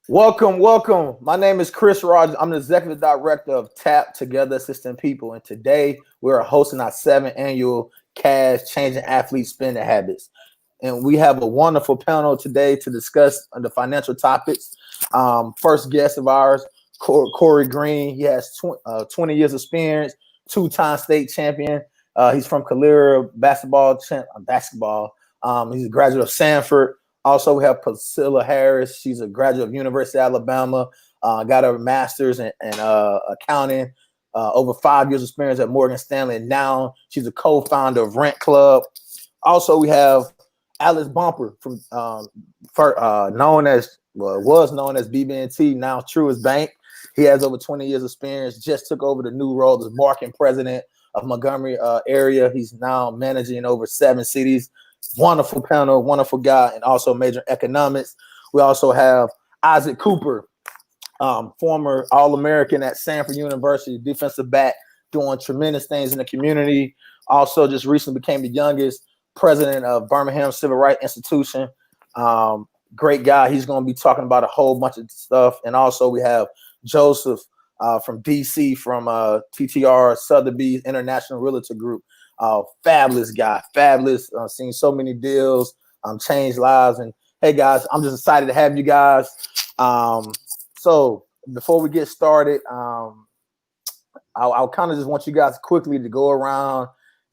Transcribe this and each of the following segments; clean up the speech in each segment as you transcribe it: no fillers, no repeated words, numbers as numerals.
Welcome, welcome. My name is Chris Rogers. I'm the executive director of Tap Together Assisting People. And today we're hosting our 7th annual C.A.S.H Changing Athlete Spending Habits. And we have a wonderful panel today to discuss the financial topics. First guest of ours, Corey Green. He has 20 years experience, 2-time state champion. He's from Calera basketball. He's a graduate of Samford. Also, we have Priscilla Harris. She's a graduate of University of Alabama, got her master's in accounting, over 5 years experience at Morgan Stanley. And now she's a co-founder of Rent Club. Also, we have Alex Bumper from was known as BB&T, now Truist Bank. He has over 20 years experience, just took over the new role as marketing president of Montgomery area. He's now managing over 7 cities. Wonderful panel, wonderful guy, and also major economics. We also have Issac Cooper, former All-American at Samford University, defensive back, doing tremendous things in the community. Also, just recently became the youngest president of Birmingham Civil Rights Institution. Great guy. He's going to be talking about a whole bunch of stuff. And also, we have Joseph from DC, from TTR Sotheby International Realty Group. Fabulous guy, fabulous. Seen so many deals, changed lives. And hey, guys, I'm just excited to have you guys. So before we get started, I'll kind of just want you guys quickly to go around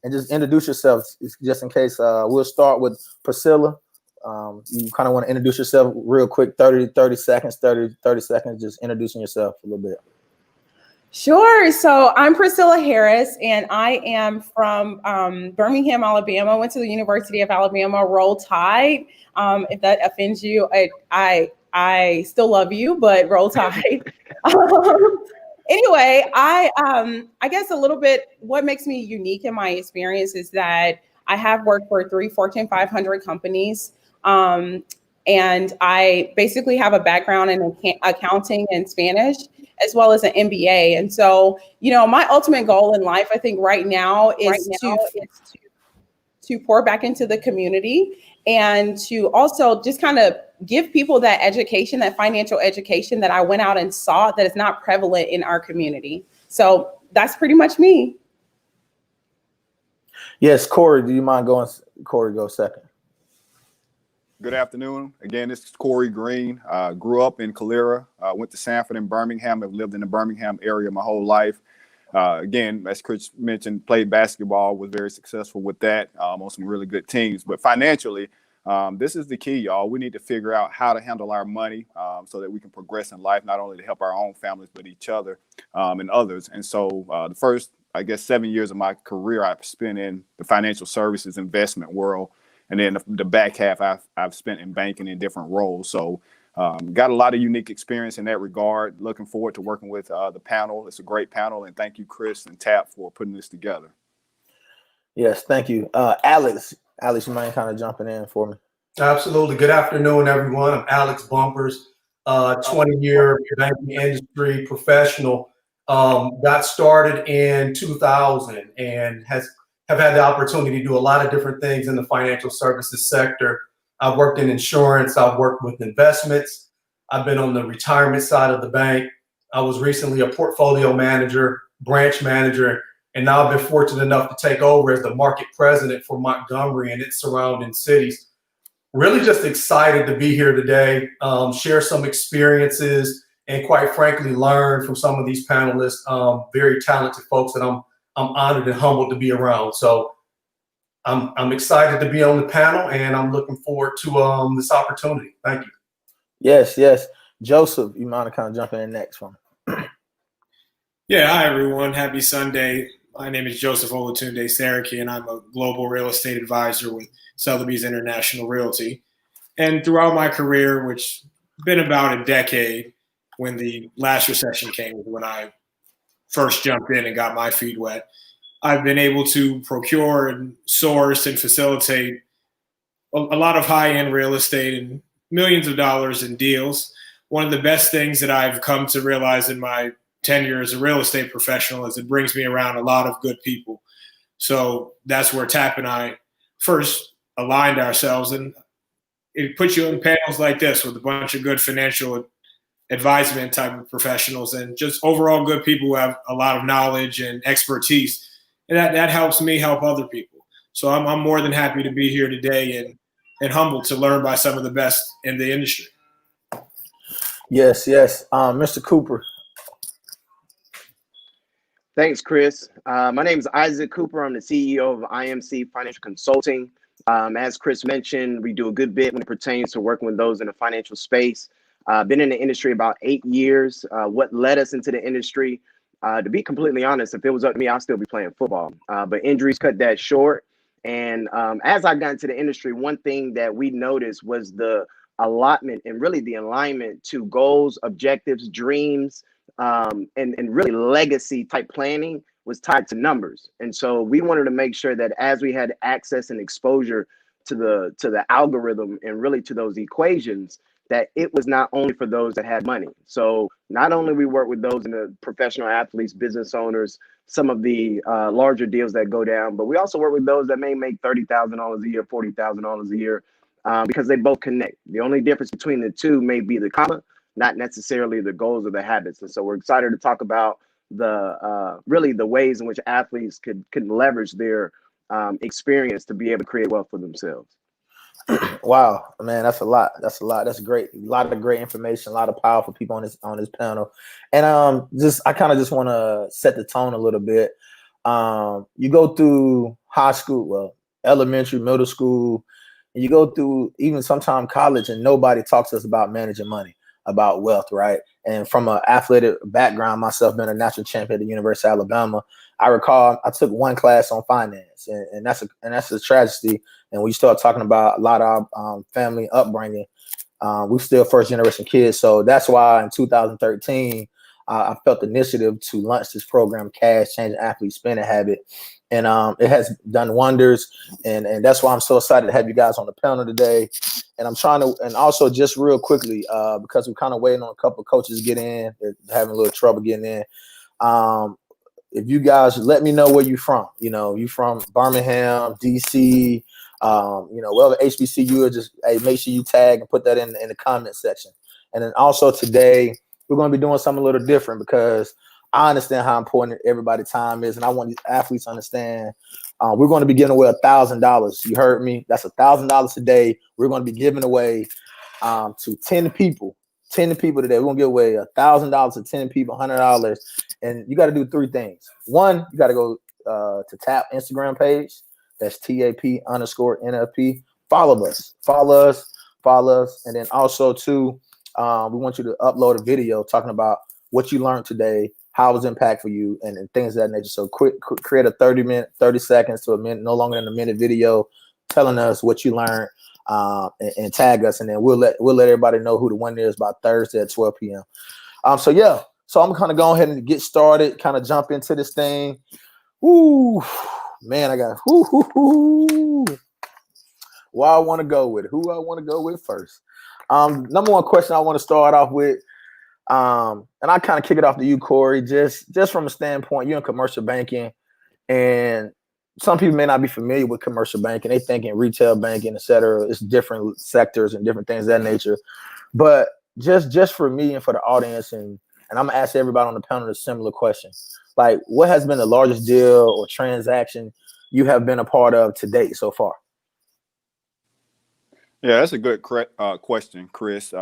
and just introduce yourselves, just in case. We'll start with Priscilla. You kind of want to introduce yourself real quick, 30 seconds, just introducing yourself a little bit. Sure. So I'm Priscilla Harris, and I am from Birmingham, Alabama. Went to the University of Alabama. Roll Tide. If that offends you, I still love you, but roll Tide. Anyway, I guess a little bit what makes me unique in my experience is that I have worked for 3 Fortune 500 companies. And I basically have a background in accounting and Spanish, as well as an MBA. And so, my ultimate goal in life, I think right now is to pour back into the community and to also just kind of give people that education, that financial education that I went out and saw that is not prevalent in our community. So that's pretty much me. Yes, Corey, do you mind going? Corey, go second. Good afternoon. Again, this is Corey Green. Grew up in Calera, went to Samford in Birmingham. Have lived in the Birmingham area my whole life. Again, as Chris mentioned, played basketball, was very successful with that, on some really good teams. But financially, this is the key, y'all. We need to figure out how to handle our money so that we can progress in life, not only to help our own families, but each other and others. And so the first, 7 years of my career I've spent in the financial services investment world. And then the back half I've spent in banking in different roles. So got a lot of unique experience in that regard. Looking forward to working with the panel. It's a great panel. And thank you, Chris and Tap, for putting this together. Yes, thank you. Alex, you mind kind of jumping in for me? Absolutely. Good afternoon, everyone. I'm Alex Bumpers, 20-year banking industry professional. Got started in 2000 and have had the opportunity to do a lot of different things in the financial services sector. I've worked in insurance. I've worked with investments. I've been on the retirement side of the bank. I was recently a portfolio manager, branch manager, and now I've been fortunate enough to take over as the market president for Montgomery and its surrounding cities. Really just excited to be here today, share some experiences, and quite frankly, learn from some of these panelists, very talented folks that I'm honored and humbled to be around. So I'm excited to be on the panel, and I'm looking forward to this opportunity. Thank you. Yes. Joseph, you mind kind of jumping in next one? Yeah, hi, everyone. Happy Sunday. My name is Joseph Olatunde Seriki, and I'm a global real estate advisor with Sotheby's International Realty. And throughout my career, which has been about a decade, when the last recession came, when I first jumped in and got my feet wet, I've been able to procure and source and facilitate a lot of high-end real estate and millions of dollars in deals. One of the best things that I've come to realize in my tenure as a real estate professional is it brings me around a lot of good people. So that's where Tap and I first aligned ourselves, and it puts you in panels like this with a bunch of good financial advisement type of professionals, and just overall good people who have a lot of knowledge and expertise. And that helps me help other people. So I'm more than happy to be here today and humbled to learn by some of the best in the industry. Yes, yes. Mr. Cooper. Thanks, Chris. My name is Isaac Cooper. I'm the CEO of IMC Financial Consulting. As Chris mentioned, we do a good bit when it pertains to working with those in the financial space. Been in the industry about 8 years. What led us into the industry, to be completely honest, if it was up to me, I'd still be playing football. But injuries cut that short. And as I got into the industry, one thing that we noticed was the allotment and really the alignment to goals, objectives, dreams, and really legacy type planning was tied to numbers. And so we wanted to make sure that as we had access and exposure to the algorithm and really to those equations, that it was not only for those that had money. So not only we work with those in the professional athletes, business owners, some of the larger deals that go down, but we also work with those that may make $30,000 a year, $40,000 a year, because they both connect. The only difference between the two may be the comma, not necessarily the goals or the habits. And so we're excited to talk about the really the ways in which athletes can leverage their experience to be able to create wealth for themselves. Wow, man, that's a lot. That's a lot. That's great. A lot of great information. A lot of powerful people on this panel. And I kind of just want to set the tone a little bit. You go through high school, well, elementary, middle school, and you go through even sometime college, and nobody talks to us about managing money, about wealth, right? And from an athletic background, myself being a national champion at the University of Alabama, I recall I took one class on finance, and that's a tragedy. And we start talking about a lot of our family upbringing. We're still first generation kids, so that's why in 2013 I felt the initiative to launch this program, C.A.S.H, Changing Athlete Spending Habit, and it has done wonders. And that's why I'm so excited to have you guys on the panel today. And I'm trying to, and also just real quickly, because we're kind of waiting on a couple of coaches to get in, they're having a little trouble getting in. If you guys let me know where you're from, you from Birmingham, DC, wherever HBCU, just make sure you tag and put that in the comment section. And then also today, we're going to be doing something a little different because I understand how important everybody's time is. And I want these athletes to understand we're going to be giving away $1,000. You heard me. That's $1,000 a day. We're going to be giving away to 10 people. 10 people today. We're going to give away $1,000 to 10 people, $100. And you got to do three things. One, you got to go to TAP Instagram page. That's TAP_NFP. Follow us. And then also, too, we want you to upload a video talking about what you learned today, how it was impactful for you, and things of that nature. So create a 30 seconds to a minute, no longer than a minute video telling us what you learned and tag us. And then we'll let everybody know who the winner is by Thursday at 12 p.m. So I'm kind of go ahead and get started, kind of jump into this thing. Woo, man, I got where I want to go with it, who I want to go with first. Number one question I want to start off with, and I kind of kick it off to you, Corey, just from a standpoint, you're in commercial banking, and some people may not be familiar with commercial banking. They think in retail banking, et cetera, it's different sectors and different things of that nature. But just for me and for the audience, and I'm gonna ask everybody on the panel a similar question. Like, what has been the largest deal or transaction you have been a part of to date so far? Yeah, that's a good question, Chris.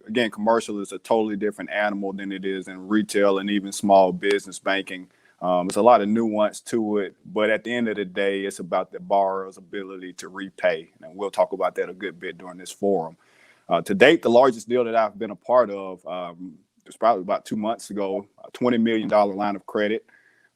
Again, commercial is a totally different animal than it is in retail and even small business banking. There's a lot of nuance to it, but at the end of the day, it's about the borrower's ability to repay. And we'll talk about that a good bit during this forum. To date, the largest deal that I've been a part of was probably about 2 months ago, a $20 million line of credit.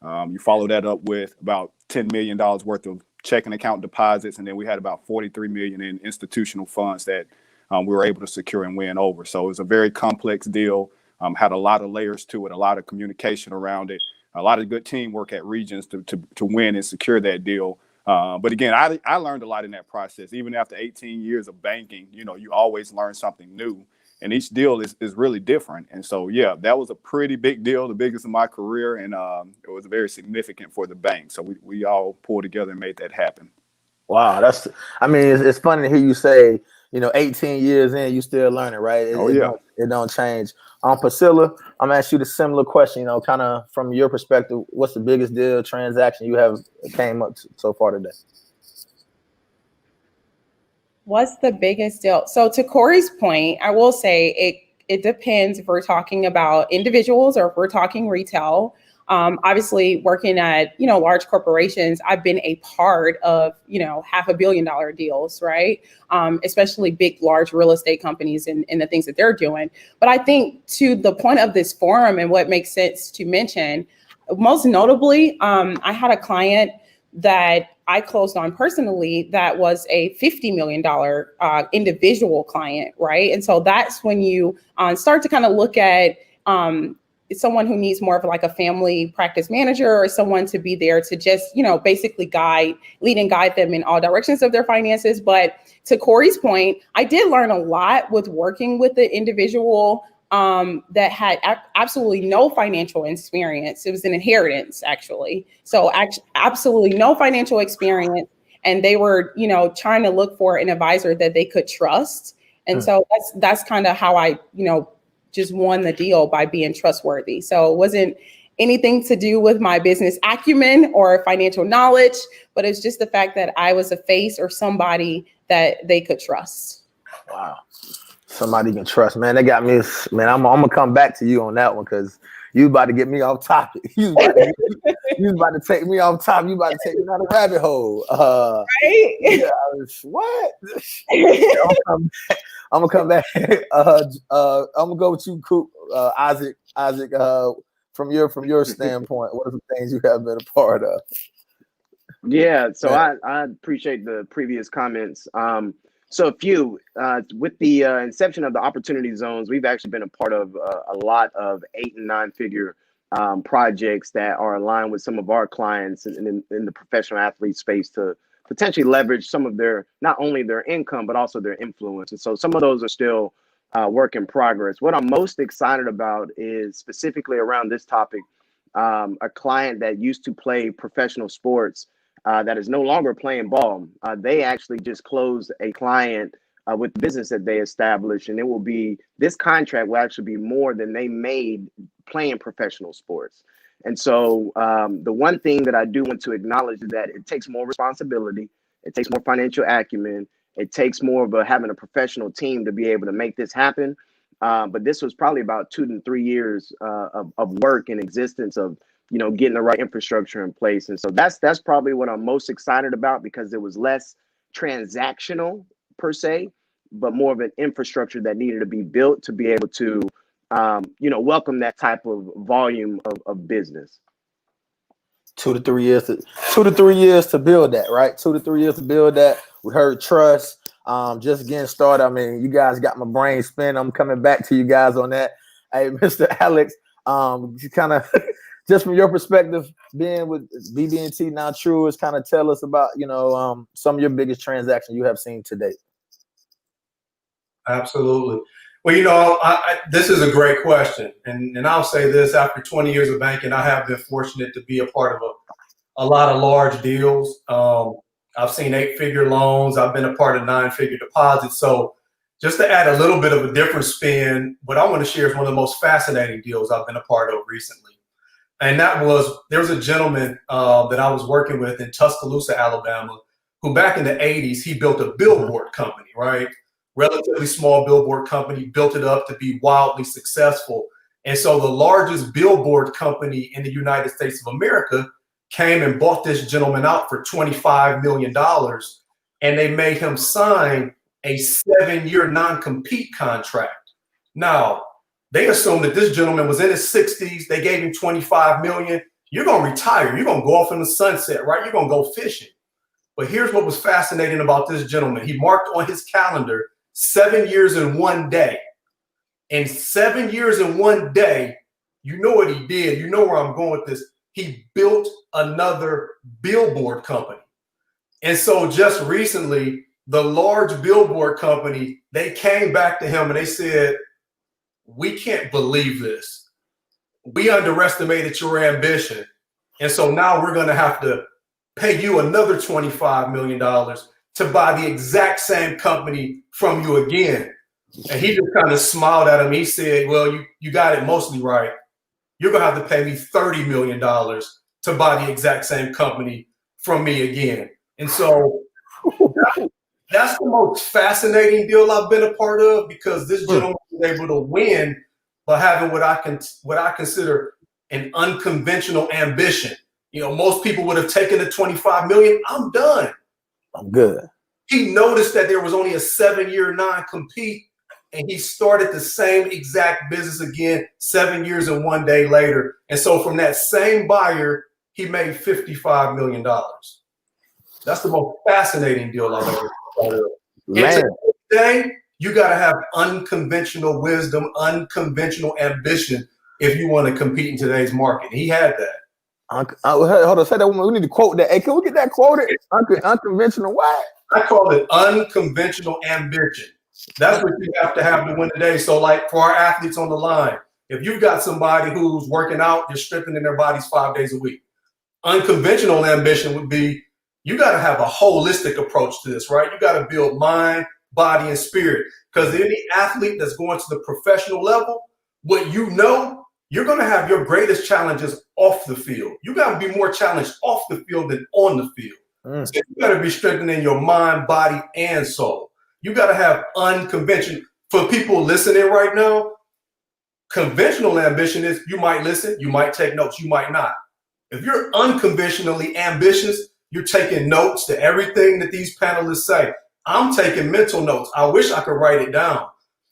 You follow that up with about $10 million worth of checking account deposits, and then we had about $43 million in institutional funds that we were able to secure and win over. So it was a very complex deal, had a lot of layers to it, a lot of communication around it, a lot of good teamwork at Regions to win and secure that deal. But again, I learned a lot in that process. Even after 18 years of banking, you always learn something new. And each deal is really different. And so, yeah, that was a pretty big deal, the biggest in my career. And it was very significant for the bank. So we all pulled together and made that happen. Wow. It's funny to hear you say 18 years in, you still learning, right? Oh, yeah. It don't change. Priscilla, I'm gonna ask you the similar question, kind of from your perspective, what's the biggest deal transaction you have came up to so far today? What's the biggest deal? So to Corey's point, I will say it depends if we're talking about individuals or if we're talking retail. Obviously, working at large corporations, I've been a part of $500 million deals, right? Especially big, large real estate companies and the things that they're doing. But I think to the point of this forum and what makes sense to mention, most notably, I had a client that I closed on personally that was a $50 million individual client, right? And so that's when you start to kind of look at someone who needs more of like a family practice manager or someone to be there to just, basically lead and guide them in all directions of their finances. But to Corey's point, I did learn a lot with working with the individual that had absolutely no financial experience. It was an inheritance, actually. So absolutely no financial experience. And they were, trying to look for an advisor that they could trust. And so that's kind of how I, just won the deal by being trustworthy. So it wasn't anything to do with my business acumen or financial knowledge, but it's just the fact that I was a face or somebody that they could trust. Wow. Somebody you can trust, man. They got me, man. I'm gonna come back to you on that one because you about to get me off topic. You about to take me off topic. You about to take me down a rabbit hole. Right? Yeah, what? I'm gonna come back. I'm gonna go with you, Isaac. Isaac, from your standpoint, what are the things you have been a part of? Yeah, so I appreciate the previous comments. So a few, with the inception of the opportunity zones, we've actually been a part of a lot of 8 and 9 figure projects that are aligned with some of our clients in the professional athlete space to potentially leverage some of their, not only their income, but also their influence. And so some of those are still work in progress. What I'm most excited about is specifically around this topic, a client that used to play professional sports that is no longer playing ball. They actually just closed a client with the business that they established, and this contract will actually be more than they made playing professional sports. And so the one thing that I do want to acknowledge is that it takes more responsibility, it takes more financial acumen, it takes more of having a professional team to be able to make this happen. But this was probably about 2 to 3 years of work and existence of getting the right infrastructure in place. And so that's probably what I'm most excited about, because it was less transactional per se, but more of an infrastructure that needed to be built to be able to welcome that type of volume of business. 2 to 3 years to build that, right? 2 to 3 years to build that. We heard trust. Just getting started. I mean, you guys got my brain spinning. I'm coming back to you guys on that. Hey, Mr. Alex, kind of just from your perspective, being with BB&T now Truist, kind of tell us about some of your biggest transactions you have seen to date. Absolutely. Well, this is a great question. And I'll say this, after 20 years of banking, I have been fortunate to be a part of a lot of large deals. I've seen 8-figure loans. I've been a part of 9-figure deposits. So just to add a little bit of a different spin, what I want to share is one of the most fascinating deals I've been a part of recently. And there was a gentleman that I was working with in Tuscaloosa, Alabama, who back in the 80s, he built a billboard company, right? Relatively small billboard company, built it up to be wildly successful. And so the largest billboard company in the United States of America came and bought this gentleman out for $25 million. And they made him sign a 7-year non-compete contract. Now, they assumed that this gentleman was in his 60s. They gave him $25 million. You're going to retire. You're going to go off in the sunset, right? You're going to go fishing. But here's what was fascinating about this gentleman. He marked on his calendar 7 years and 1 day. In 7 years and 1 day, you know what he did. You know where I'm going with this. He built another billboard company. And so just recently, the large billboard company, they came back to him and they said, "We can't believe this. We underestimated your ambition. And so now we're going to have to pay you another $25 million to buy the exact same company from you again. And he just kind of smiled at him. He said, well, you got it mostly right. You're going to have to pay me $30 million to buy the exact same company from me again. And so that's the most fascinating deal I've been a part of, because this gentleman was able to win by having what I consider an unconventional ambition. You know, most people would have taken the 25 million. I'm done. I'm good. He noticed that there was only a 7-year non-compete, and he started the same exact business again 7 years and 1 day later. And so from that same buyer, he made $55 million. That's the most fascinating deal I've ever heard of. Man. Today, you got to have unconventional wisdom, unconventional ambition if you want to compete in today's market. He had that. Hold on, say that one. We need to quote that. Hey, can we get that quoted? Unconventional what? I call it unconventional ambition. That's what you have to win today. So, like for our athletes on the line, if you've got somebody who's working out, they're strengthening their bodies 5 days a week. Unconventional ambition would be, you got to have a holistic approach to this, right? You got to build mind, body, and spirit. Because any athlete that's going to the professional level, what you know, you're going to have your greatest challenges off the field. You got to be more challenged off the field than on the field. So you got to be strengthening your mind, body, and soul. You got to have unconventional. For people listening right now, conventional ambition is you might listen, you might take notes, you might not. If you're unconventionally ambitious, you're taking notes to everything that these panelists say. I'm taking mental notes. I wish I could write it down,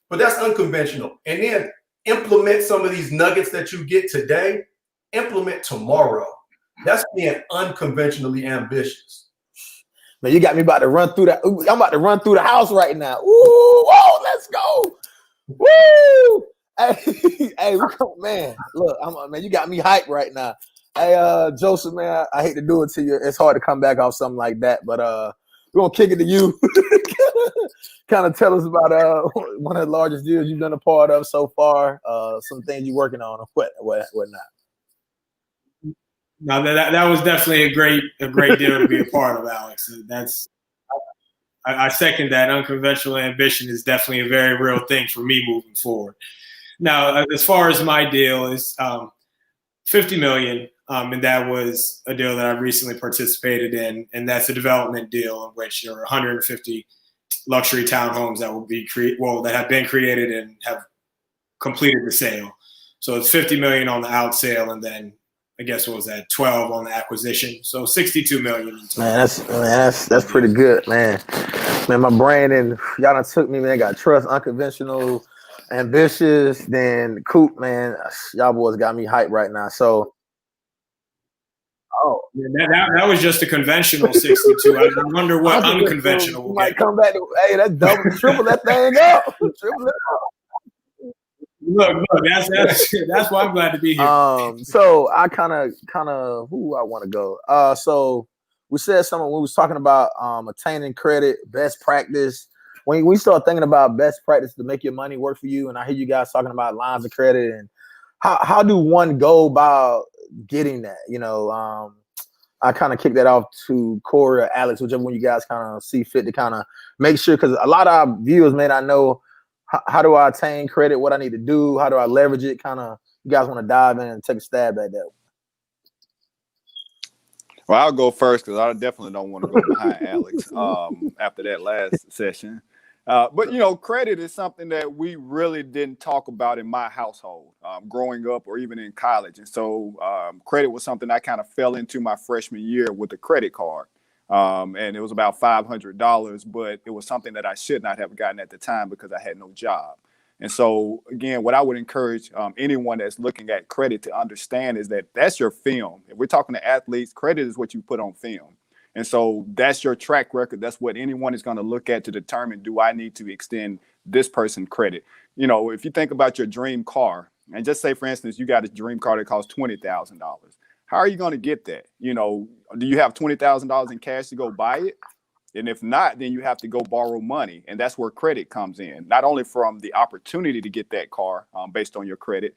but that's unconventional. And then implement some of these nuggets that you get today, implement tomorrow. That's being unconventionally ambitious. Man, you got me about to run through that. I'm about to run through the house right now. Ooh, whoa, let's go. Woo! Hey, man, look, man, you got me hyped right now. Hey, Joseph, man, I hate to do it to you. It's hard to come back off something like that, but we're gonna kick it to you. Kind of tell us about one of the largest deals you've been a part of so far. Some things you're working on, or whatnot. No, that was definitely a great deal to be a part of, Alex. I second that. Unconventional ambition is definitely a very real thing for me moving forward. Now, as far as my deal is $50 million, and that was a deal that I recently participated in, and that's a development deal in which there are 150 luxury townhomes that will be that have been created and have completed the sale. So it's $50 million on the out sale, and then I guess what was that, 12 on the acquisition. So 62 million. Man, that's pretty good, man. Man, my brain and y'all done took me, man. Got trust, unconventional, ambitious, then Coop, man. Y'all boys got me hyped right now. So, that was just a conventional 62. I wonder what unconventional will might come back to. Hey, that's double, triple that thing up. Triple it up. Look, that's why I'm glad to be here. So I kind of who I want to go. So we said something when we was talking about attaining credit, best practice. When we start thinking about best practice to make your money work for you, and I hear you guys talking about lines of credit and how do one go about getting that? You know, I kind of kick that off to Corey or Alex, whichever one you guys kind of see fit to kind of make sure, because a lot of our viewers may not know. How do I attain credit? What I need to do? How do I leverage it? Kind of, you guys want to dive in and take a stab at that? Well, I'll go first because I definitely don't want to go behind Alex after that last session. But, you know, credit is something that we really didn't talk about in my household growing up or even in college. And so credit was something I kind of fell into my freshman year with a credit card. And it was about $500, but it was something that I should not have gotten at the time because I had no job. And so, again, what I would encourage anyone that's looking at credit to understand is that that's your film. If we're talking to athletes, credit is what you put on film. And so that's your track record. That's what anyone is going to look at to determine, do I need to extend this person credit? You know, if you think about your dream car, and just say, for instance, you got a dream car that costs $20,000. How are you going to get that? You know, do you have $20,000 in cash to go buy it? And if not, then you have to go borrow money. And that's where credit comes in, not only from the opportunity to get that car based on your credit,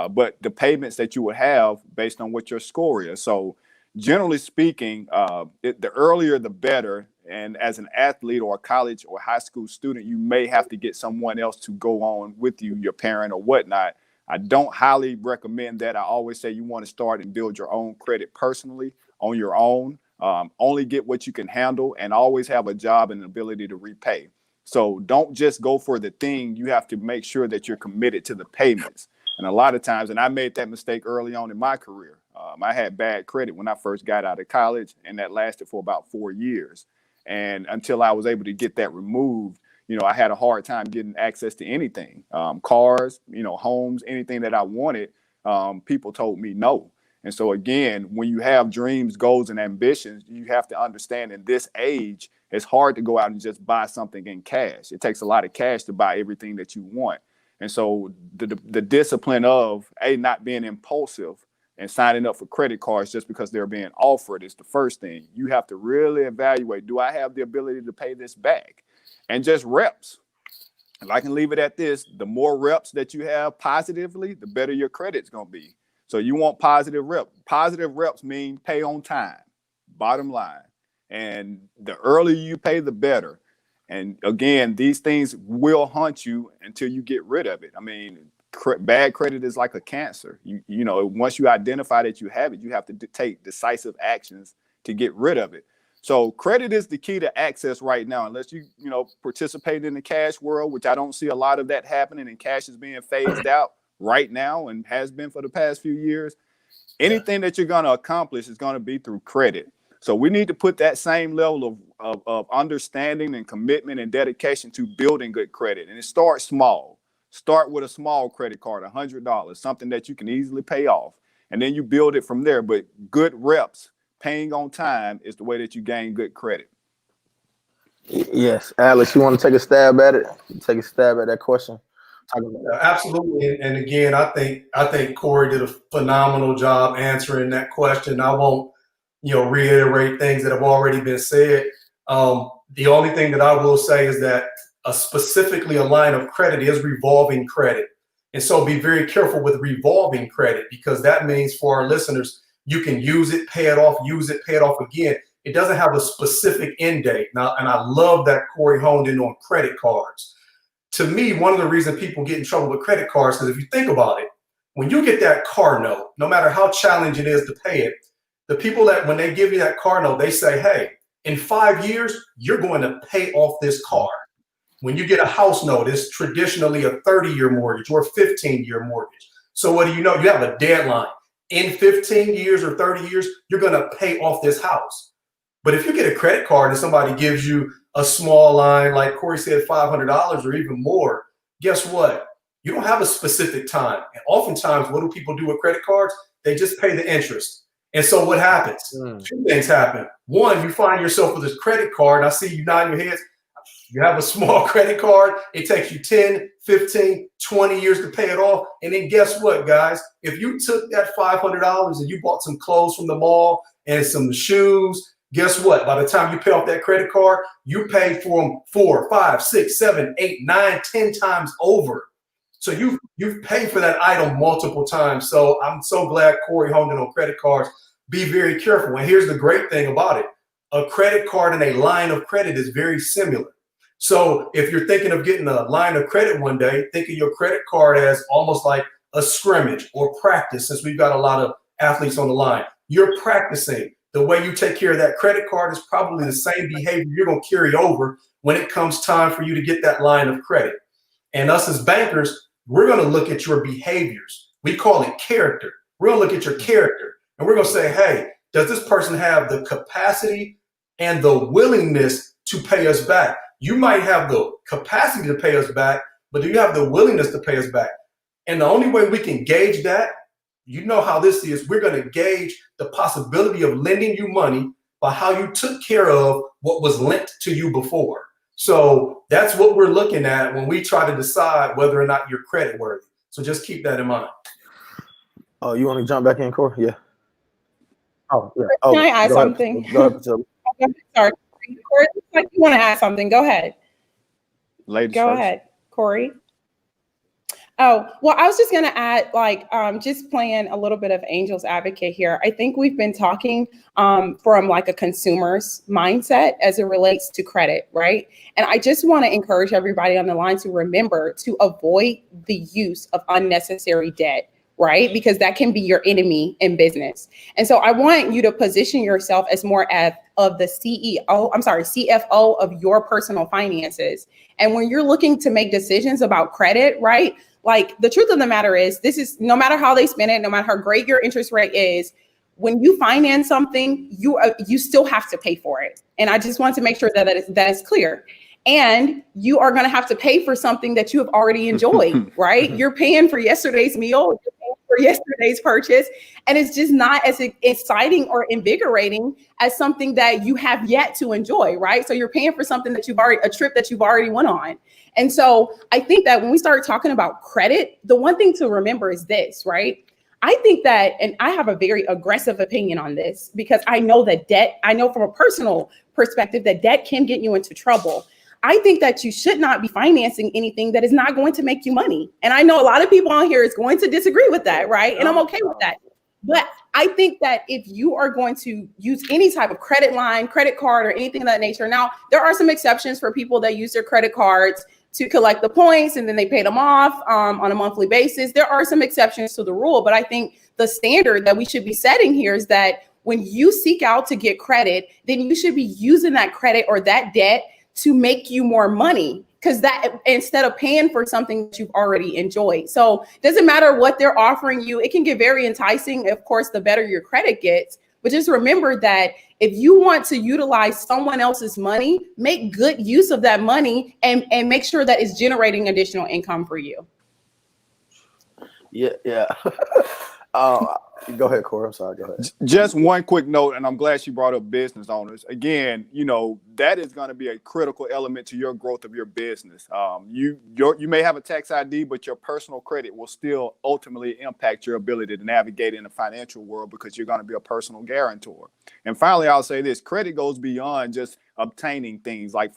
but the payments that you would have based on what your score is. So generally speaking, the earlier, the better. And as an athlete or a college or high school student, you may have to get someone else to go on with you, your parent or whatnot. I don't highly recommend that. I always say you want to start and build your own credit personally on your own. Only get what you can handle and always have a job and an ability to repay. So don't just go for the thing. You have to make sure that you're committed to the payments. And a lot of times, and I made that mistake early on in my career. I had bad credit when I first got out of college, and that lasted for about 4 years. And until I was able to get that removed, I had a hard time getting access to anything, cars, homes, anything that I wanted. People told me no. And so again, when you have dreams, goals, and ambitions, you have to understand in this age, it's hard to go out and just buy something in cash. It takes a lot of cash to buy everything that you want. And so the discipline of not being impulsive and signing up for credit cards just because they're being offered is the first thing. You have to really evaluate, do I have the ability to pay this back? And just reps. And I can leave it at this. The more reps that you have positively, the better your credit's going to be. So you want positive reps. Positive reps mean pay on time, bottom line. And the earlier you pay, the better. And again, these things will haunt you until you get rid of it. I mean, bad credit is like a cancer. Once you identify that you have it, you have to take decisive actions to get rid of it. So credit is the key to access right now, unless you participate in the cash world, which I don't see a lot of that happening, and cash is being phased out right now and has been for the past few years. Anything that you're going to accomplish is going to be through credit. So we need to put that same level of understanding and commitment and dedication to building good credit. And it starts small. Start with a small credit card, $100, something that you can easily pay off. And then you build it from there. But good reps, paying on time is the way that you gain good credit. Yes. Alex, you want to take a stab at it? Take a stab at that question. Absolutely. And again, I think Corey did a phenomenal job answering that question. I won't reiterate things that have already been said. The only thing that I will say is that specifically a line of credit is revolving credit. And so be very careful with revolving credit, because that means for our listeners, you can use it, pay it off, use it, pay it off again. It doesn't have a specific end date. Now, and I love that Corey honed in on credit cards. To me, one of the reasons people get in trouble with credit cards is if you think about it, when you get that car note, no matter how challenging it is to pay it, the people that when they give you that car note, they say, hey, in 5 years, you're going to pay off this car. When you get a house note, it's traditionally a 30-year mortgage or a 15-year mortgage. So what do you know? You have a deadline. In 15 years or 30 years, you're going to pay off this house. But if you get a credit card and somebody gives you a small line, like Corey said, $500 or even more, guess what? You don't have a specific time. And oftentimes, what do people do with credit cards? They just pay the interest. And so what happens? Two things happen. One, you find yourself with this credit card, and I see you nodding your heads. You have a small credit card. It takes you 10, 15, 20 years to pay it off. And then guess what, guys? If you took that $500 and you bought some clothes from the mall and some shoes, guess what? By the time you pay off that credit card, you pay for them 4, 5, 6, 7, 8, 9, 10 times over. So you've paid for that item multiple times. So I'm so glad Corey honed in on credit cards. Be very careful. And here's the great thing about it. A credit card and a line of credit is very similar. So if you're thinking of getting a line of credit one day, think of your credit card as almost like a scrimmage or practice, since we've got a lot of athletes on the line. You're practicing. The way you take care of that credit card is probably the same behavior you're going to carry over when it comes time for you to get that line of credit. And us as bankers, we're going to look at your behaviors. We call it character. We're going to look at your character. And we're going to say, hey, does this person have the capacity and the willingness to pay us back? You might have the capacity to pay us back, but do you have the willingness to pay us back? And the only way we can gauge that, you know how this is, we're going to gauge the possibility of lending you money by how you took care of what was lent to you before. So that's what we're looking at when we try to decide whether or not you're credit worthy. So just keep that in mind. Oh, you want to jump back in, Corey? Yeah. Oh, yeah. Oh, can I add something? Go ahead, Priscilla. Sorry, Corey, looks like you want to add something. Go ahead. Ladies Go first. ahead, Corey. Oh, well, I was just going to add, just playing a little bit of angel's advocate here. I think we've been talking from like a consumer's mindset as it relates to credit, right? And I just want to encourage everybody on the line to remember to avoid the use of unnecessary debt, right? Because that can be your enemy in business. And so I want you to position yourself as more of the CFO of your personal finances. And when you're looking to make decisions about credit, right? Like the truth of the matter is, this is no matter how they spend it, no matter how great your interest rate is, when you finance something, you still have to pay for it. And I just want to make sure that is clear. And you are going to have to pay for something that you have already enjoyed, right? You're paying for yesterday's meal, you're paying for yesterday's purchase, and it's just not as exciting or invigorating as something that you have yet to enjoy, right? So you're paying for something that a trip that you've already went on. And so I think that when we start talking about credit, the one thing to remember is this, right? I think that, and I have a very aggressive opinion on this because I know from a personal perspective that debt can get you into trouble. I think that you should not be financing anything that is not going to make you money. And I know a lot of people on here is going to disagree with that, right? And I'm okay with that. But I think that if you are going to use any type of credit line, credit card, or anything of that nature, now there are some exceptions for people that use their credit cards to collect the points and then they pay them off on a monthly basis. There are some exceptions to the rule, but I think the standard that we should be setting here is that when you seek out to get credit, then you should be using that credit or that debt to make you more money, because that instead of paying for something that you've already enjoyed. So it doesn't matter what they're offering you. It can get very enticing, of course, the better your credit gets. But just remember that if you want to utilize someone else's money, make good use of that money and make sure that it's generating additional income for you. Yeah. Go ahead, Corey. I'm sorry. Go ahead. Just one quick note, and I'm glad she brought up business owners. Again, that is going to be a critical element to your growth of your business. You may have a tax ID, but your personal credit will still ultimately impact your ability to navigate in the financial world because you're going to be a personal guarantor. And finally, I'll say this: credit goes beyond just obtaining things like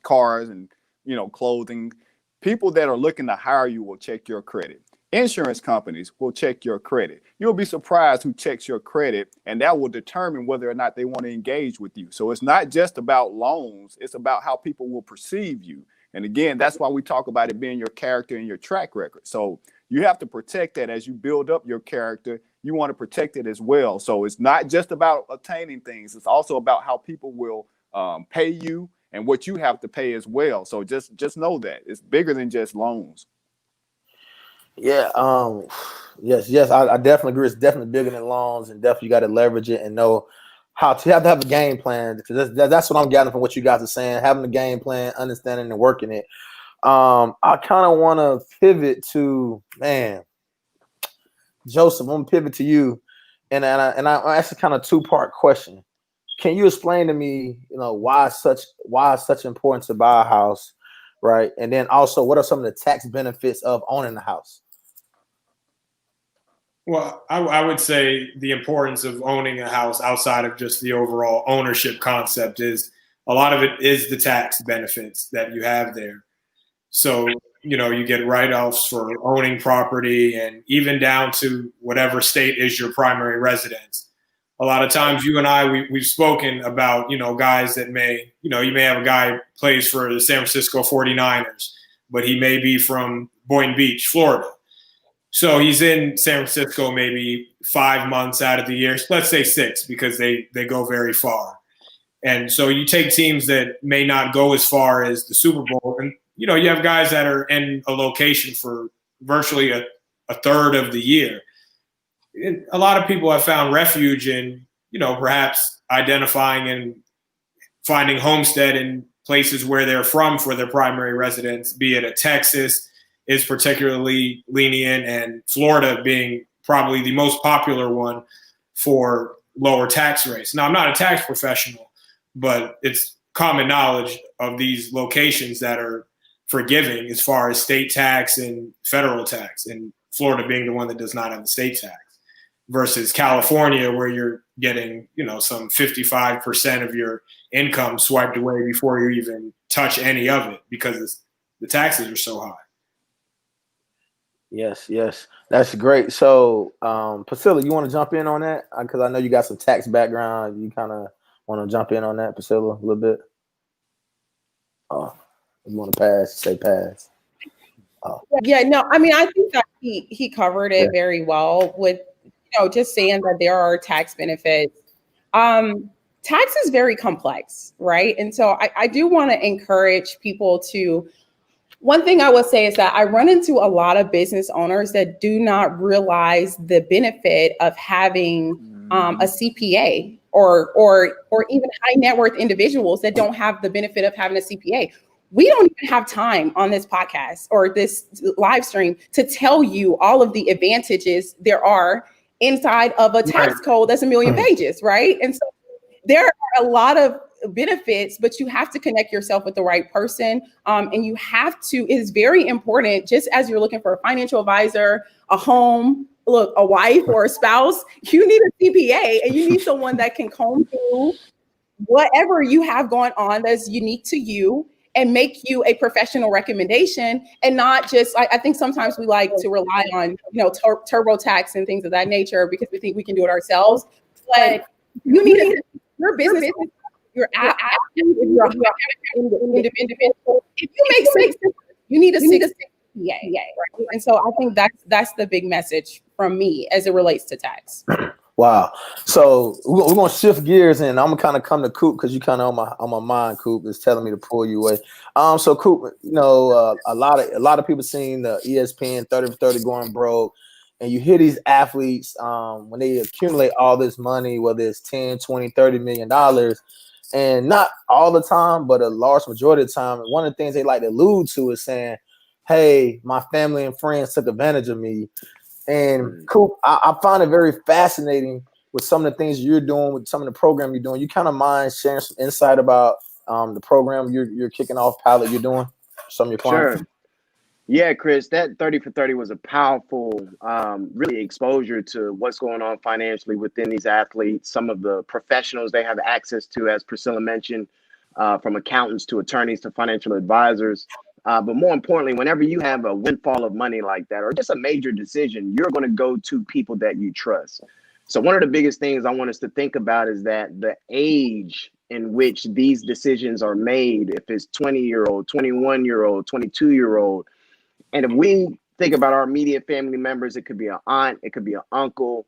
cars and clothing. People that are looking to hire you will check your credit. Insurance companies will check your credit. You'll be surprised who checks your credit, and that will determine whether or not they want to engage with you. So it's not just about loans. It's about how people will perceive you. And again, that's why we talk about it being your character and your track record. So you have to protect that as you build up your character. You want to protect it as well. So it's not just about obtaining things. It's also about how people will pay you and what you have to pay as well. So just know that it's bigger than just loans. Yeah. Yes. I definitely agree. It's definitely bigger than loans, and definitely you got to leverage it and know how to have a game plan. Because that's what I'm gathering from what you guys are saying. Having a game plan, understanding and working it. I kind of want to pivot to Joseph. I'm gonna pivot to you, and I asked a kind of two-part question. Can you explain to me, why such importance to buy a house? Right. And then also, what are some of the tax benefits of owning a house? Well, I would say the importance of owning a house outside of just the overall ownership concept is a lot of it is the tax benefits that you have there. So, you get write-offs for owning property and even down to whatever state is your primary residence. A lot of times you and I, we've spoken about, guys that may, you may have a guy who plays for the San Francisco 49ers, but he may be from Boynton Beach, Florida. So he's in San Francisco maybe 5 months out of the year. Let's say 6, because they go very far. And so you take teams that may not go as far as the Super Bowl. And, you have guys that are in a location for virtually a third of the year. A lot of people have found refuge in, perhaps identifying and finding homestead in places where they're from for their primary residence, be it a Texas is particularly lenient, and Florida being probably the most popular one for lower tax rates. Now, I'm not a tax professional, but it's common knowledge of these locations that are forgiving as far as state tax and federal tax, and Florida being the one that does not have the state tax, versus California, where you're getting, some 55% of your income swiped away before you even touch any of it because the taxes are so high. Yes, yes, that's great. So, Priscilla, you want to jump in on that? Because I know you got some tax background. You kind of want to jump in on that, Priscilla, a little bit. Oh, you want to pass? Say pass. Oh, Yeah, no, I mean, I think that he covered it very well with, just saying that there are tax benefits. Tax is very complex, right? And so I do want to encourage people to, one thing I would say is that I run into a lot of business owners that do not realize the benefit of having a CPA, or even high net worth individuals that don't have the benefit of having a CPA. We don't even have time on this podcast or this live stream to tell you all of the advantages there are inside of a tax code that's 1 million pages, right? And so there are a lot of benefits, but you have to connect yourself with the right person. And you have to, it is very important, just as you're looking for a financial advisor, a home, look, a wife or a spouse, you need a CPA, and you need someone that can comb through whatever you have going on that's unique to you and make you a professional recommendation, and not just, I think sometimes we like to rely on, TurboTax and things of that nature because we think we can do it ourselves. But you need your business, your app, if you're an individual, if you make sense, you need a CPA, right? And so I think that's the big message from me as it relates to tax. wow. So we're gonna shift gears, and I'm gonna kind of come to Coop because you kind of on my mind. Coop is telling me to pull you away. So Coop, a lot of people seeing the ESPN 30 for 30 going broke, and you hear these athletes when they accumulate all this money, whether it's 10, 20, 30 million dollars, and not all the time, but a large majority of the time. One of the things they like to allude to is saying, "Hey, my family and friends took advantage of me." And Coop, I find it very fascinating with some of the things you're doing, with some of the program you're doing. You kind of mind sharing some insight about the program you're kicking off, pilot you're doing, some of your clients? Sure. Yeah, Chris, that 30 for 30 was a powerful, really exposure to what's going on financially within these athletes, some of the professionals they have access to, as Priscilla mentioned, from accountants to attorneys to financial advisors. But more importantly, whenever you have a windfall of money like that, or just a major decision, you're going to go to people that you trust. So one of the biggest things I want us to think about is that the age in which these decisions are made, if it's 20-year-old, 21-year-old, 22-year-old, and if we think about our immediate family members, it could be an aunt, it could be an uncle.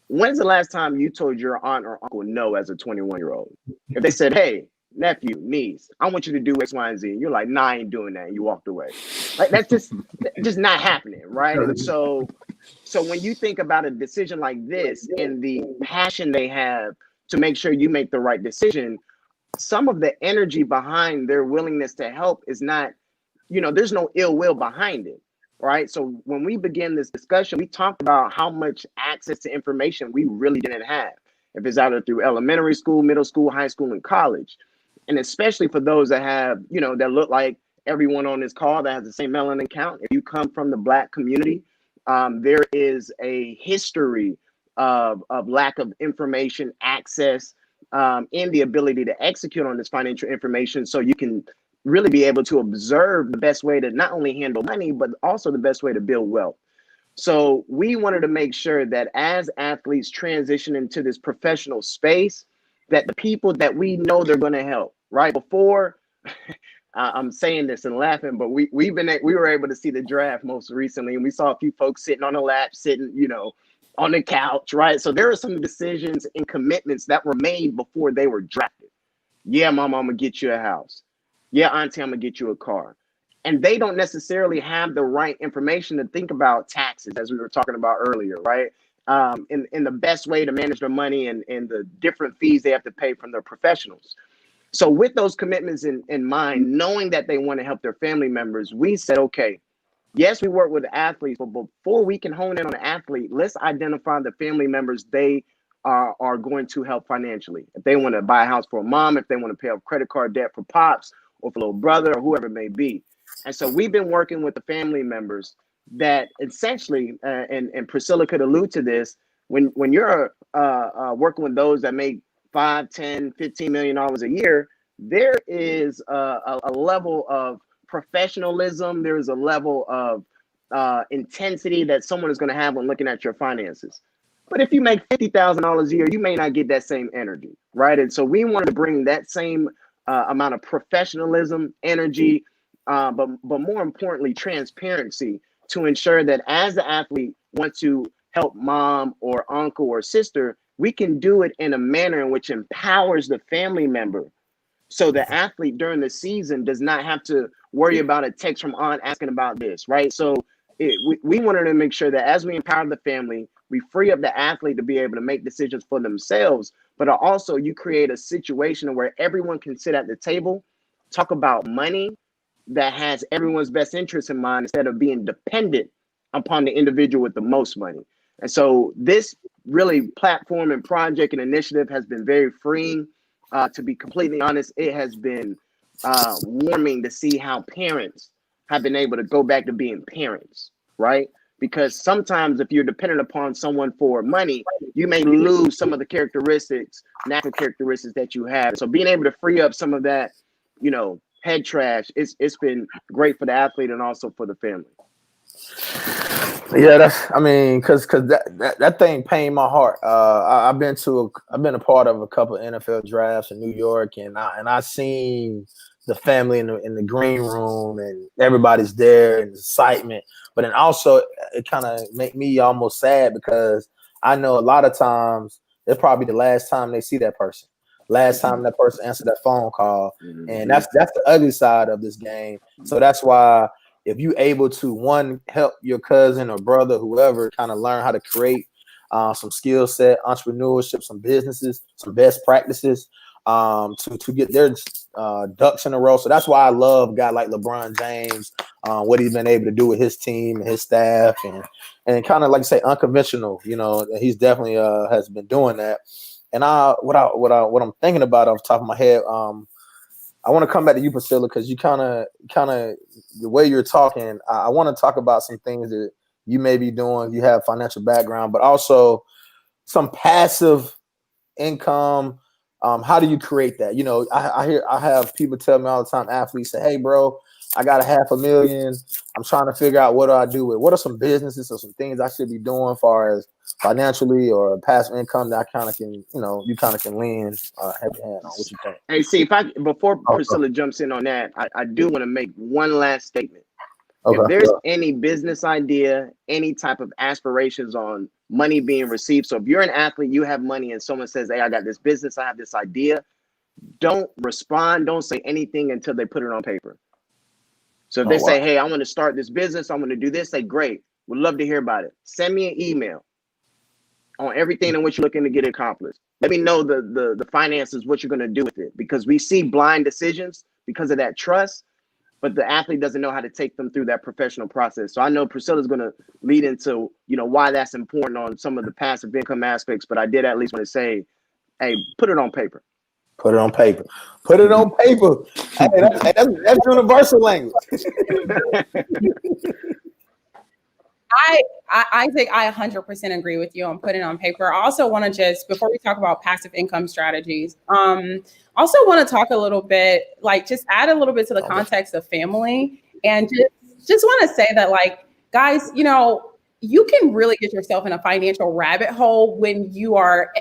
When's the last time you told your aunt or uncle no as a 21-year-old? If they said, hey, nephew, niece, I want you to do X, Y, and Z, and you're like, nah, I ain't doing that, and you walked away. Like, that's just not happening, right? And so when you think about a decision like this and the passion they have to make sure you make the right decision, some of the energy behind their willingness to help is not, there's no ill will behind it, right? So when we begin this discussion, we talked about how much access to information we really didn't have, if it's either through elementary school, middle school, high school, and college. And especially for those that have, that look like everyone on this call that has the same melanin count. If you come from the Black community, there is a history of lack of information access, and the ability to execute on this financial information, so you can really be able to observe the best way to not only handle money, but also the best way to build wealth. So we wanted to make sure that as athletes transition into this professional space, that the people that we know they're going to help, right? Before, I'm saying this and laughing, but we were able to see the draft most recently, and we saw a few folks sitting on the lap, sitting, on the couch, right? So there are some decisions and commitments that were made before they were drafted. Yeah, mama, I'm gonna get you a house. Yeah, auntie, I'm gonna get you a car. And they don't necessarily have the right information to think about taxes, as we were talking about earlier, right? In the best way to manage their money and the different fees they have to pay from their professionals. So with those commitments in mind, knowing that they want to help their family members, we said, okay, yes, we work with athletes, but before we can hone in on an athlete, let's identify the family members they are going to help financially. If they want to buy a house for a mom, if they want to pay off credit card debt for pops or for a little brother or whoever it may be. And so we've been working with the family members that essentially, and Priscilla could allude to this, when you're working with those that make $5, $10, $15 million a year, there is a level of professionalism. There's a level of intensity that someone is going to have when looking at your finances. But if you make $50,000 a year, you may not get that same energy, right? And so we wanted to bring that same amount of professionalism, energy, but more importantly, transparency to ensure that as the athlete wants to help mom or uncle or sister, we can do it in a manner in which empowers the family member. So the athlete during the season does not have to worry about a text from aunt asking about this, right? So we wanted to make sure that as we empower the family, we free up the athlete to be able to make decisions for themselves, but also you create a situation where everyone can sit at the table, talk about money that has everyone's best interest in mind instead of being dependent upon the individual with the most money. And so this really platform and project and initiative has been very freeing. To be completely honest, it has been warming to see how parents have been able to go back to being parents, right? Because sometimes if you're dependent upon someone for money, you may lose some of the characteristics, natural characteristics that you have. So being able to free up some of that, head trash, it's been great for the athlete and also for the family. Yeah, because that thing pained my heart. I've been a part of a couple of NFL drafts in New York, and I seen the family in the green room, and everybody's there and excitement. But then also it kind of make me almost sad because I know a lot of times it's probably the last time they see that person, last time that person answered that phone call, and that's the ugly side of this game. So that's why, if you able to, one, help your cousin or brother, whoever, kind of learn how to create some skill set, entrepreneurship, some businesses, some best practices to get their ducks in a row. So that's why I love a guy like LeBron James, what he's been able to do with his team and his staff, and kind of like I say, unconventional. He's definitely has been doing that. And what I'm thinking about off the top of my head, I want to come back to you, Priscilla, because you kind of the way you're talking, I want to talk about some things that you may be doing. You have financial background, but also some passive income. How do you create that? I have people tell me all the time, athletes say, "Hey, bro, I got $500,000. I'm trying to figure out what do I do with. What are some businesses or some things I should be doing as far as financially or passive income that I kind of can, you kind of can lean heavy hand on." What you think? Hey, see, before Priscilla jumps in on that, I do want to make one last statement. Okay. If there's any business idea, any type of aspirations on money being received, so if you're an athlete, you have money, and someone says, "Hey, I got this business, I have this idea," don't respond, don't say anything until they put it on paper. So if they say, "Hey, I want to start this business, I want to do this," say, "Great, would love to hear about it. Send me an email on everything in which you're looking to get accomplished. Let me know the finances, what you're going to do with it," because we see blind decisions because of that trust, but the athlete doesn't know how to take them through that professional process. So I know Priscilla's going to lead into, why that's important on some of the passive income aspects, but I did at least want to say, hey, put it on paper. Put it on paper. Put it on paper. Hey, that's universal language. I think I 100% agree with you on putting it on paper. I also want to just, before we talk about passive income strategies, also want to talk a little bit, just add a little bit to the context of family, and just want to say that, guys, you can really get yourself in a financial rabbit hole when you are.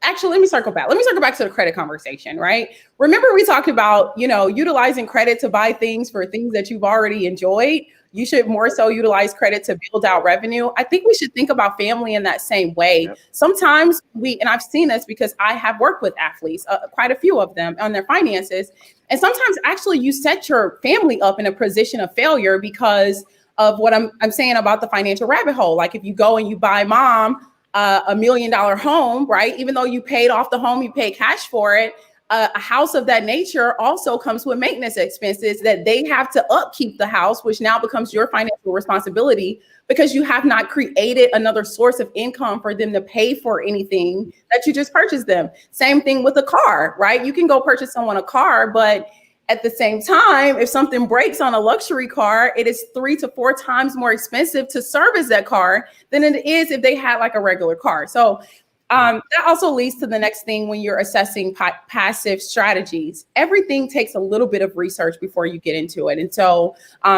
Actually, let me circle back to the credit conversation, right? Remember, we talked about, utilizing credit to buy things for things that you've already enjoyed. You should more so utilize credit to build out revenue. I think we should think about family in that same way. Yep. Sometimes and I've seen this because I have worked with athletes, quite a few of them, on their finances. And sometimes actually you set your family up in a position of failure because of what I'm saying about the financial rabbit hole. Like if you go and you buy mom $1 million home, right? Even though you paid off the home, you paid cash for it. A house of that nature also comes with maintenance expenses that they have to upkeep the house, which now becomes your financial responsibility because you have not created another source of income for them to pay for anything that you just purchased them. Same thing with a car, right? You can go purchase someone a car, but at the same time, if something breaks on a luxury car, it is 3 to 4 times more expensive to service that car than it is if they had like a regular car. So That also leads to the next thing when you're assessing passive strategies. Everything takes a little bit of research before you get into it. And so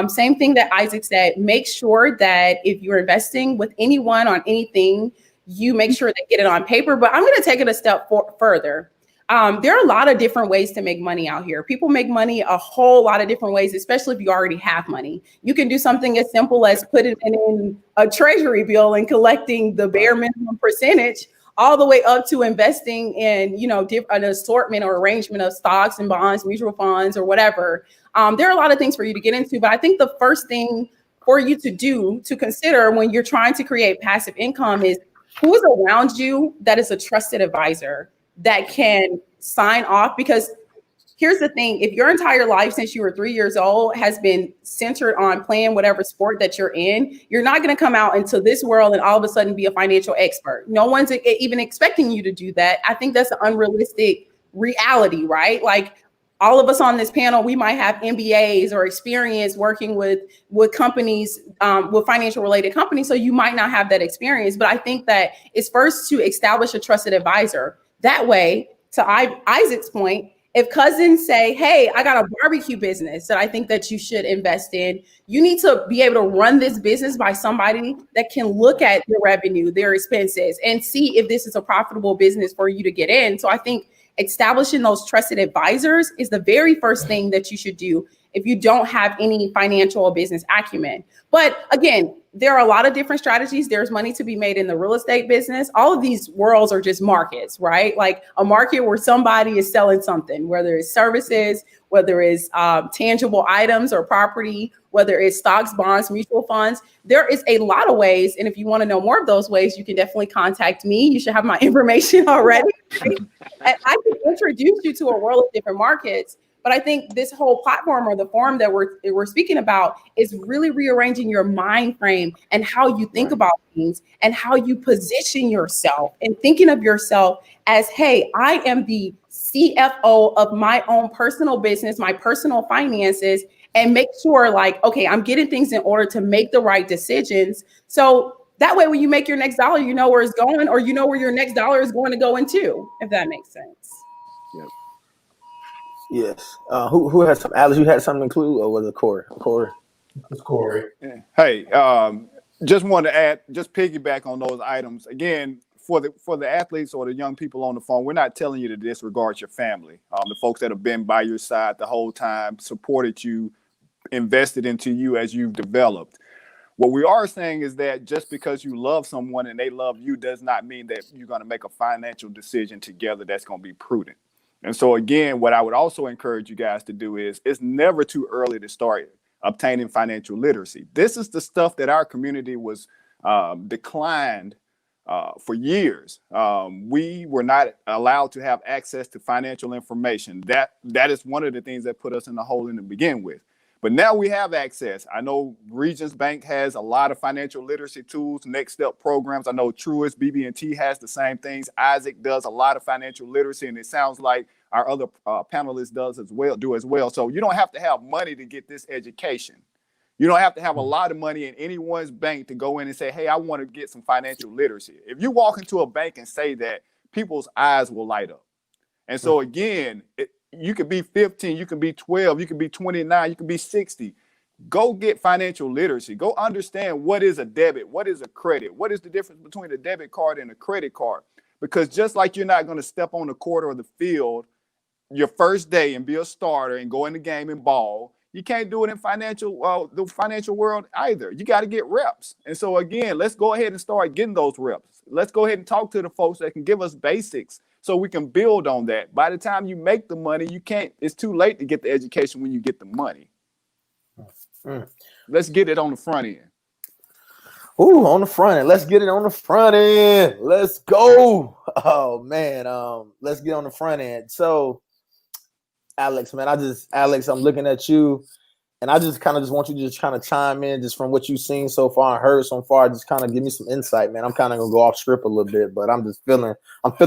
same thing that Isaac said, make sure that if you're investing with anyone on anything, you make sure they get it on paper. But I'm going to take it a step further. There are a lot of different ways to make money out here. People make money a whole lot of different ways, especially if you already have money. You can do something as simple as putting it in a treasury bill and collecting the bare minimum percentage, all the way up to investing in, an assortment or arrangement of stocks and bonds, mutual funds, or whatever. There are a lot of things for you to get into, but I think the first thing for you to consider when you're trying to create passive income is who is around you that is a trusted advisor that can sign off. Because here's the thing, if your entire life since you were 3 years old has been centered on playing whatever sport that you're in, you're not going to come out into this world and all of a sudden be a financial expert. No one's even expecting you to do that. I think that's an unrealistic reality, right? Like all of us on this panel, we might have MBAs or experience working with companies, with financial related companies. So you might not have that experience, but I think that it's first to establish a trusted advisor. That way, to Isaac's point, if cousins say, hey, I got a barbecue business that I think that you should invest in, you need to be able to run this business by somebody that can look at your revenue, their expenses, and see if this is a profitable business for you to get in. So I think establishing those trusted advisors is the very first thing that you should do if you don't have any financial or business acumen. But again, there are a lot of different strategies. There's money to be made in the real estate business. All of these worlds are just markets, right? Like a market where somebody is selling something, whether it's services, whether it's tangible items or property, whether it's stocks, bonds, mutual funds. There is a lot of ways. And if you want to know more of those ways, you can definitely contact me. You should have my information already. Right? And I can introduce you to a world of different markets. But I think this whole platform or the forum that we're speaking about is really rearranging your mind frame and how you think about things and how you position yourself and thinking of yourself as, hey, I am the CFO of my own personal business, my personal finances, and make sure like, okay, I'm getting things in order to make the right decisions. So that way, when you make your next dollar, you know where it's going, or you know where your next dollar is going to go into, if that makes sense. Yep. Yes. Who had some? Alex, you had something to include, or was it Corey? Corey. It's Corey. Hey, just wanted to add, just piggyback on those items again. For the athletes or the young people on the phone, we're not telling you to disregard your family. The folks that have been by your side the whole time, supported you, invested into you as you've developed. What we are saying is that just because you love someone and they love you does not mean that you're going to make a financial decision together that's going to be prudent. And so again, what I would also encourage you guys to do is it's never too early to start obtaining financial literacy. This is the stuff that our community was declined for years. We were not allowed to have access to financial information. That is one of the things that put us in the hole to begin with. But now we have access. I know Regions Bank has a lot of financial literacy tools, next step programs. I know Truist, BB&T has the same things. Issac does a lot of financial literacy, and it sounds like our other panelists do as well. So you don't have to have money to get this education. You don't have to have a lot of money in anyone's bank to go in and say, hey, I want to get some financial literacy. If you walk into a bank and say that, people's eyes will light up. And so again, you could be 15, you can be 12, you can be 29, you can be 60. Go get financial literacy. Go understand what is a debit, what is a credit, what is the difference between a debit card and a credit card. Because just like you're not going to step on the court or the field your first day and be a starter and go in the game and ball, you can't do it in the financial world either. You got to get reps. And so again, let's go ahead and start getting those reps. Let's go ahead and talk to the folks that can give us basics so we can build on that. By the time you make the money, it's too late to get the education when you get the money. Let's get it on the front end. Ooh, on the front end. Let's get it on the front end. Let's go. Oh man. Let's get on the front end. So Alex, man, I'm looking at you, and I just want you to just kind of chime in just from what you've seen so far and heard so far. Just kind of give me some insight, man. I'm kind of gonna go off script a little bit, but I'm feeling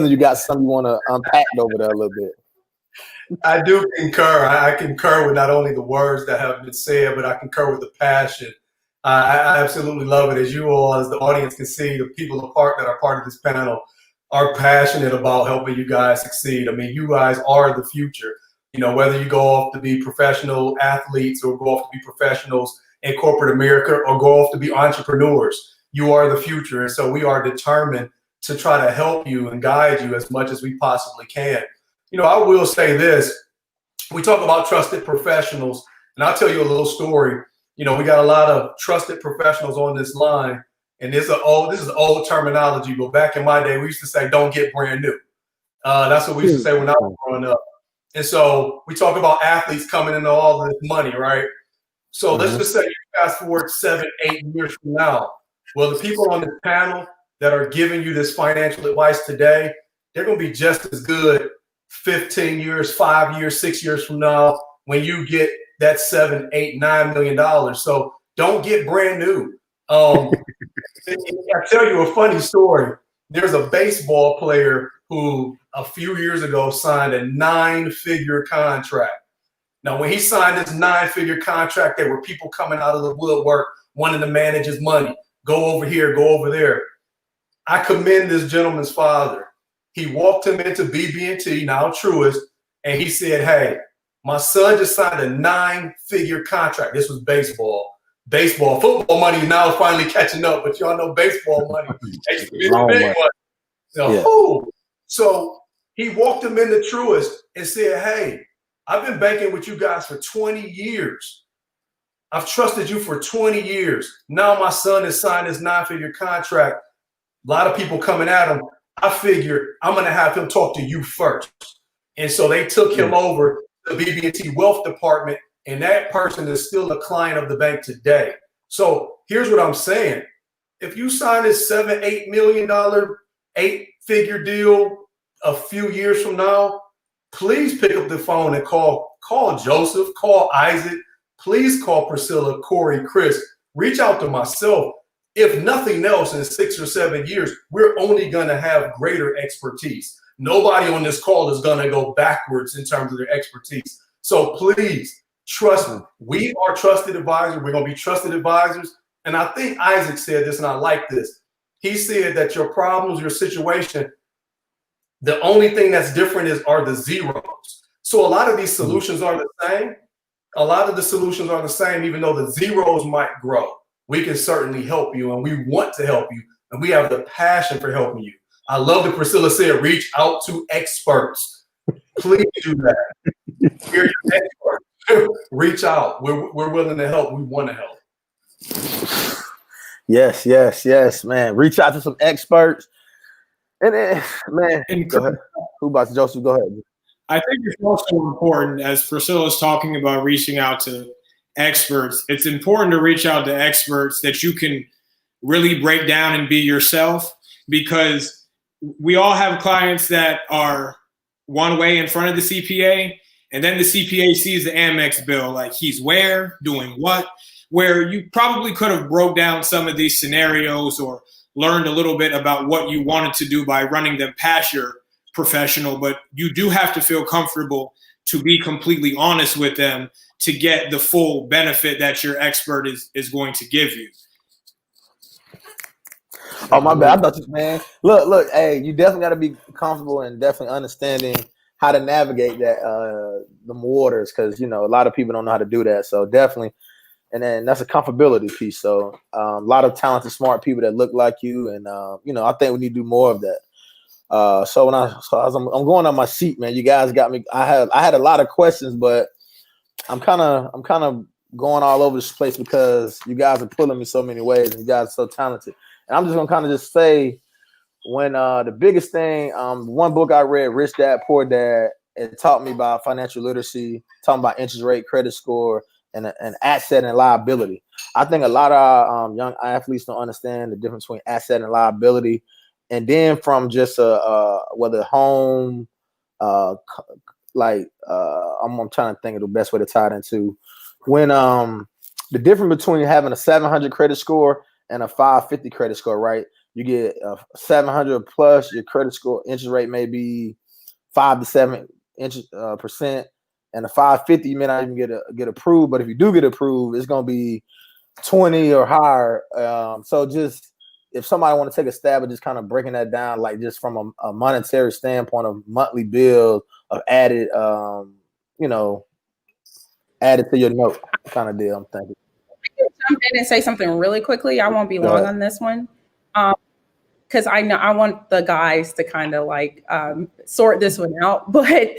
you got something you want to unpack over there a little bit. I do concur. I concur with not only the words that have been said, but I concur with the passion. I absolutely love it. As you all, as the audience can see, the people that are part of this panel, are passionate about helping you guys succeed. I mean, you guys are the future. You know, whether you go off to be professional athletes or go off to be professionals in corporate America or go off to be entrepreneurs, you are the future. And so we are determined to try to help you and guide you as much as we possibly can. You know, I will say this. We talk about trusted professionals, and I'll tell you a little story. You know, we got a lot of trusted professionals on this line, and this is old terminology, but back in my day, we used to say, don't get brand new. That's what we used to say when I was growing up. And so we talk about athletes coming into all this money, right? So let's just say you fast forward 7, 8 years from now. Well, the people on this panel that are giving you this financial advice today, they're going to be just as good 15 years, 5 years, 6 years from now when you get that $7, $8, $9 million. So don't get brand new. I tell you a funny story. There's a baseball player who a few years ago signed a 9-figure contract. Now, when he signed this 9-figure contract, there were people coming out of the woodwork wanting to manage his money. Go over here, go over there. I commend this gentleman's father. He walked him into BB&T, now Truist, and he said, hey, my son just signed a 9-figure contract. This was baseball. Baseball, football money now finally catching up, but y'all know baseball money. It's big money. So he walked him into Truist and said, hey, I've been banking with you guys for 20 years. I've trusted you for 20 years. Now my son has signed his 9-figure contract. A lot of people coming at him. I figured I'm going to have him talk to you first. And so they took him over to the BB&T Wealth Department, and that person is still a client of the bank today. So here's what I'm saying. If you sign this $7, $8 million, 8-figure deal a few years from now, please pick up the phone and call Joseph, call Isaac, please call Priscilla, Corey, Chris, reach out to myself. If nothing else, in 6 or 7 years, we're only going to have greater expertise. Nobody on this call is going to go backwards in terms of their expertise. So please trust me. We are trusted advisors. We're going to be trusted advisors. And I think Isaac said this, and I like this. He said that your problems, your situation, the only thing that's different are the zeros. So a lot of these solutions are the same. A lot of the solutions are the same, even though the zeros might grow. We can certainly help you, and we want to help you, and we have the passion for helping you. I love that Priscilla said, reach out to experts. Please do that. We're your experts. Reach out. We're willing to help. We want to help. Yes, man. Reach out to some experts. And then, man, go ahead. Who about Joseph? Go ahead. I think it's also important, as Priscilla is talking about reaching out to experts, it's important to reach out to experts that you can really break down and be yourself, because we all have clients that are one way in front of the CPA, and then the CPA sees the Amex bill, like he's where, doing what, where you probably could have broke down some of these scenarios or learned a little bit about what you wanted to do by running them past your professional, but you do have to feel comfortable to be completely honest with them to get the full benefit that your expert is going to give you. Oh, my bad. I thought you, man. Look, hey, you definitely got to be comfortable and definitely understanding how to navigate that the waters, because a lot of people don't know how to do that. So definitely, and then that's a comfortability piece. So a lot of talented, smart people that look like you, and I think we need to do more of that. So as I'm going on my seat, man, you guys got me. I had a lot of questions, but I'm kind of going all over this place because you guys are pulling me so many ways, and you guys are so talented. And I'm just gonna kind of just say, when the biggest thing, one book I read, Rich Dad Poor Dad, it taught me about financial literacy, talking about interest rate, credit score, and asset and liability. I think a lot of our young athletes don't understand the difference between asset and liability. And then from just whether home, I'm trying to think of the best way to tie it into, when the difference between having a 700 credit score and a 550 credit score, right? You get a 700 plus, your credit score interest rate may be 5 to 7 percent, and a 550 you may not even get approved. But if you do get approved, it's gonna be 20 or higher. So just if somebody want to take a stab at just kind of breaking that down, like just from a monetary standpoint of monthly bills of added, added to your note kind of deal, I'm thinking. I can jump in and say something really quickly. I won't be long on this one. Because I know I want the guys to kind of like sort this one out. But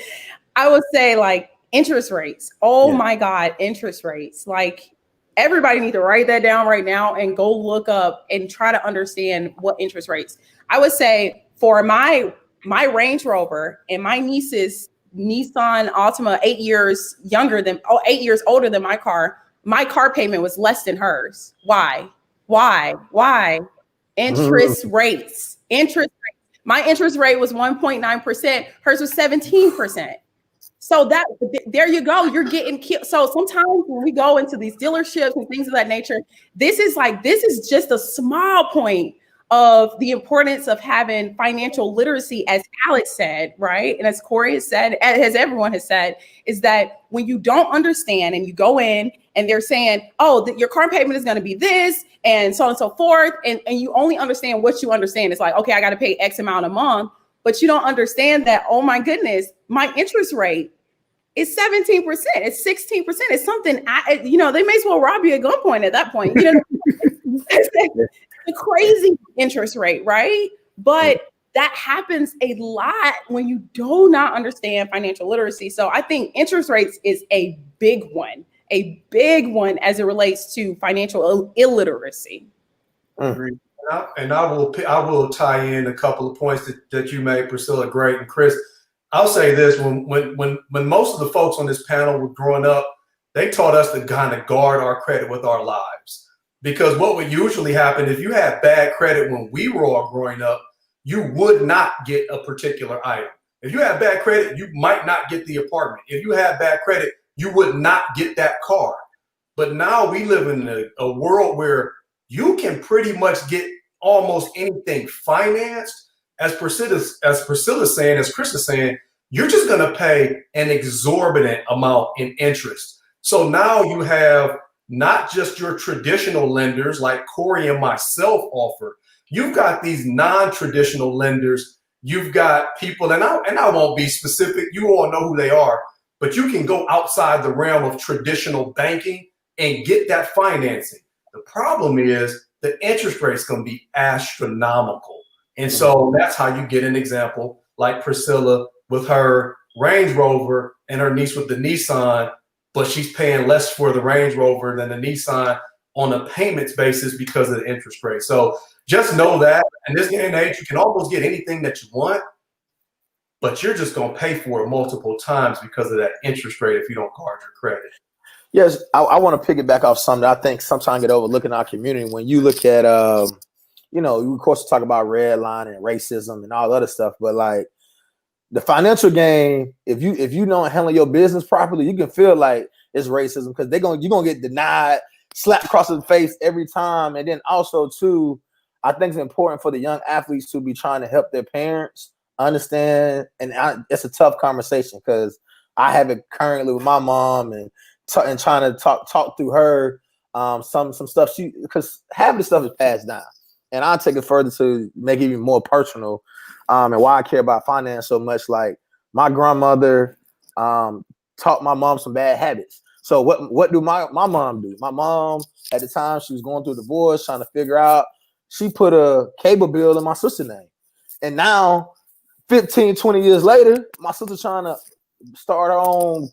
I would say like interest rates. Oh my God, interest rates. Like everybody need to write that down right now and go look up and try to understand what interest rates. I would say for my Range Rover and my niece's Nissan Altima, 8 years older than my car payment was less than hers. Why? Interest rates. My interest rate was 1.9%. Hers was 17%. So there you go. You're getting killed. So sometimes when we go into these dealerships and things of that nature, this is just a small point of the importance of having financial literacy, as Alex said, right? And as Corey has said, as everyone has said, is that when you don't understand and you go in and they're saying, oh, your car payment is going to be this and so on and so forth. And you only understand what you understand. It's like, okay, I got to pay X amount a month, but you don't understand that, oh my goodness, my interest rate is 17%. It's 16%. It's something, they may as well rob you at gunpoint at that point. It's a crazy interest rate, right? But that happens a lot when you do not understand financial literacy. So I think interest rates is a big one as it relates to financial illiteracy. And I will tie in a couple of points that you made, Priscilla, great, and Chris. I'll say this: when most of the folks on this panel were growing up, they taught us to kind of guard our credit with our lives. Because what would usually happen if you had bad credit when we were all growing up, you would not get a particular item. If you had bad credit, you might not get the apartment. If you had bad credit, you would not get that car. But now we live in a world where you can pretty much get almost anything financed. As Priscilla's saying, as Chris is saying, you're just going to pay an exorbitant amount in interest. So now you have not just your traditional lenders like Corey and myself offer. You've got these non-traditional lenders. You've got people, and I won't be specific. You all know who they are, but you can go outside the realm of traditional banking and get that financing. The problem is the interest rate's going to be astronomical. And so that's how you get an example like Priscilla with her Range Rover and her niece with the Nissan, but she's paying less for the Range Rover than the Nissan on a payments basis because of the interest rate. So just know that in this day and age, you can almost get anything that you want, but you're just going to pay for it multiple times because of that interest rate if you don't guard your credit. Yes, I want to piggyback off something that I think sometimes get overlooked in our community. When you look at, of course, talk about redlining and racism and all other stuff, but like the financial game, if you don't handle your business properly, you can feel like it's racism because you're gonna get denied, slapped across the face every time. And then also too, I think it's important for the young athletes to be trying to help their parents understand. And it's a tough conversation because I have it currently with my mom and trying to talk through her some stuff because half of the stuff is passed down. And I'll take it further to make it even more personal. And why I care about finance so much. Like my grandmother taught my mom some bad habits. So what do my mom do? My mom at the time, she was going through a divorce, trying to figure out, she put a cable bill in my sister's name. And now 15, 20 years later, my sister's trying to start her own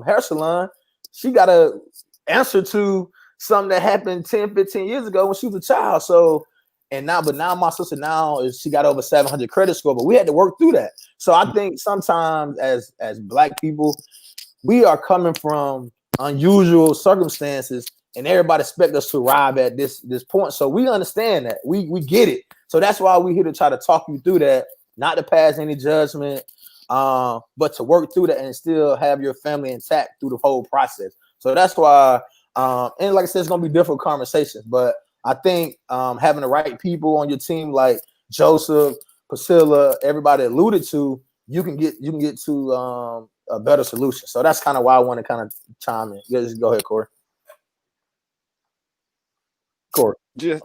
hair salon. She got to answer to something that happened 10, 15 years ago when she was a child. So, but now my sister she got over 700 credit score, but we had to work through that. So I think sometimes as Black people, we are coming from unusual circumstances and everybody expects us to arrive at this point. So we understand that. We get it. So that's why we're here to try to talk you through that, not to pass any judgment, but to work through that and still have your family intact through the whole process. So that's why, and like I said, it's going to be different conversations, but I think having the right people on your team, like Joseph, Priscilla, everybody alluded to, you can get to a better solution. So that's kind of why I want to kind of chime in. Just go ahead, Corey. Just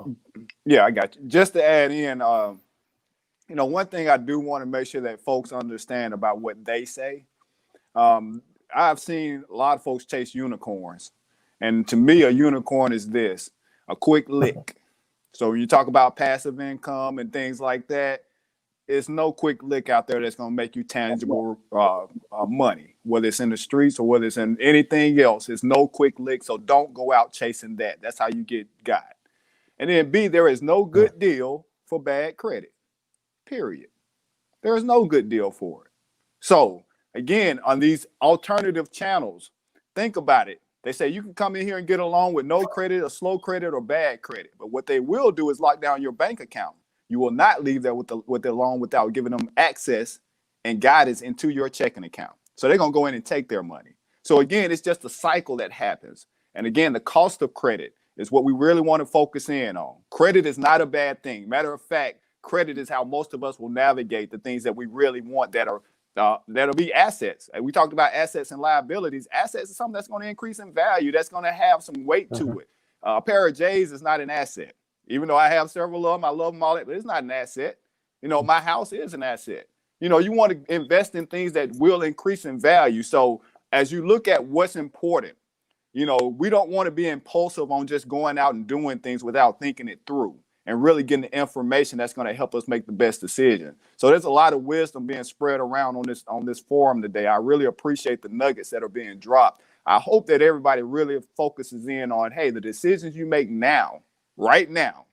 yeah, I got you. Just to add in, one thing I do want to make sure that folks understand about what they say. I've seen a lot of folks chase unicorns, and to me, a unicorn is this: a quick lick. So when you talk about passive income and things like that, it's no quick lick out there that's going to make you tangible money, whether it's in the streets or whether it's in anything else. It's no quick lick, so don't go out chasing that. That's how you get got. And then B, there is no good deal for bad credit, period. There is no good deal for it. So again, on these alternative channels, think about it. They say you can come in here and get a loan with no credit or slow credit or bad credit. But what they will do is lock down your bank account. You will not leave there with the loan without giving them access and guidance into your checking account. So they're going to go in and take their money. So again, it's just a cycle that happens. And again, the cost of credit is what we really want to focus in on. Credit is not a bad thing. Matter of fact, credit is how most of us will navigate the things that we really want that are that'll be assets. And we talked about assets and liabilities. Assets is something that's going to increase in value. That's going to have some weight to it. A pair of J's is not an asset. Even though I have several of them, I love them all, but it's not an asset. My house is an asset. You want to invest in things that will increase in value. So as you look at what's important, we don't want to be impulsive on just going out and doing things without thinking it through and really getting the information that's going to help us make the best decision. So there's a lot of wisdom being spread around on this forum today. I really appreciate the nuggets that are being dropped. I hope that everybody really focuses in on, hey, the decisions you make now, right now,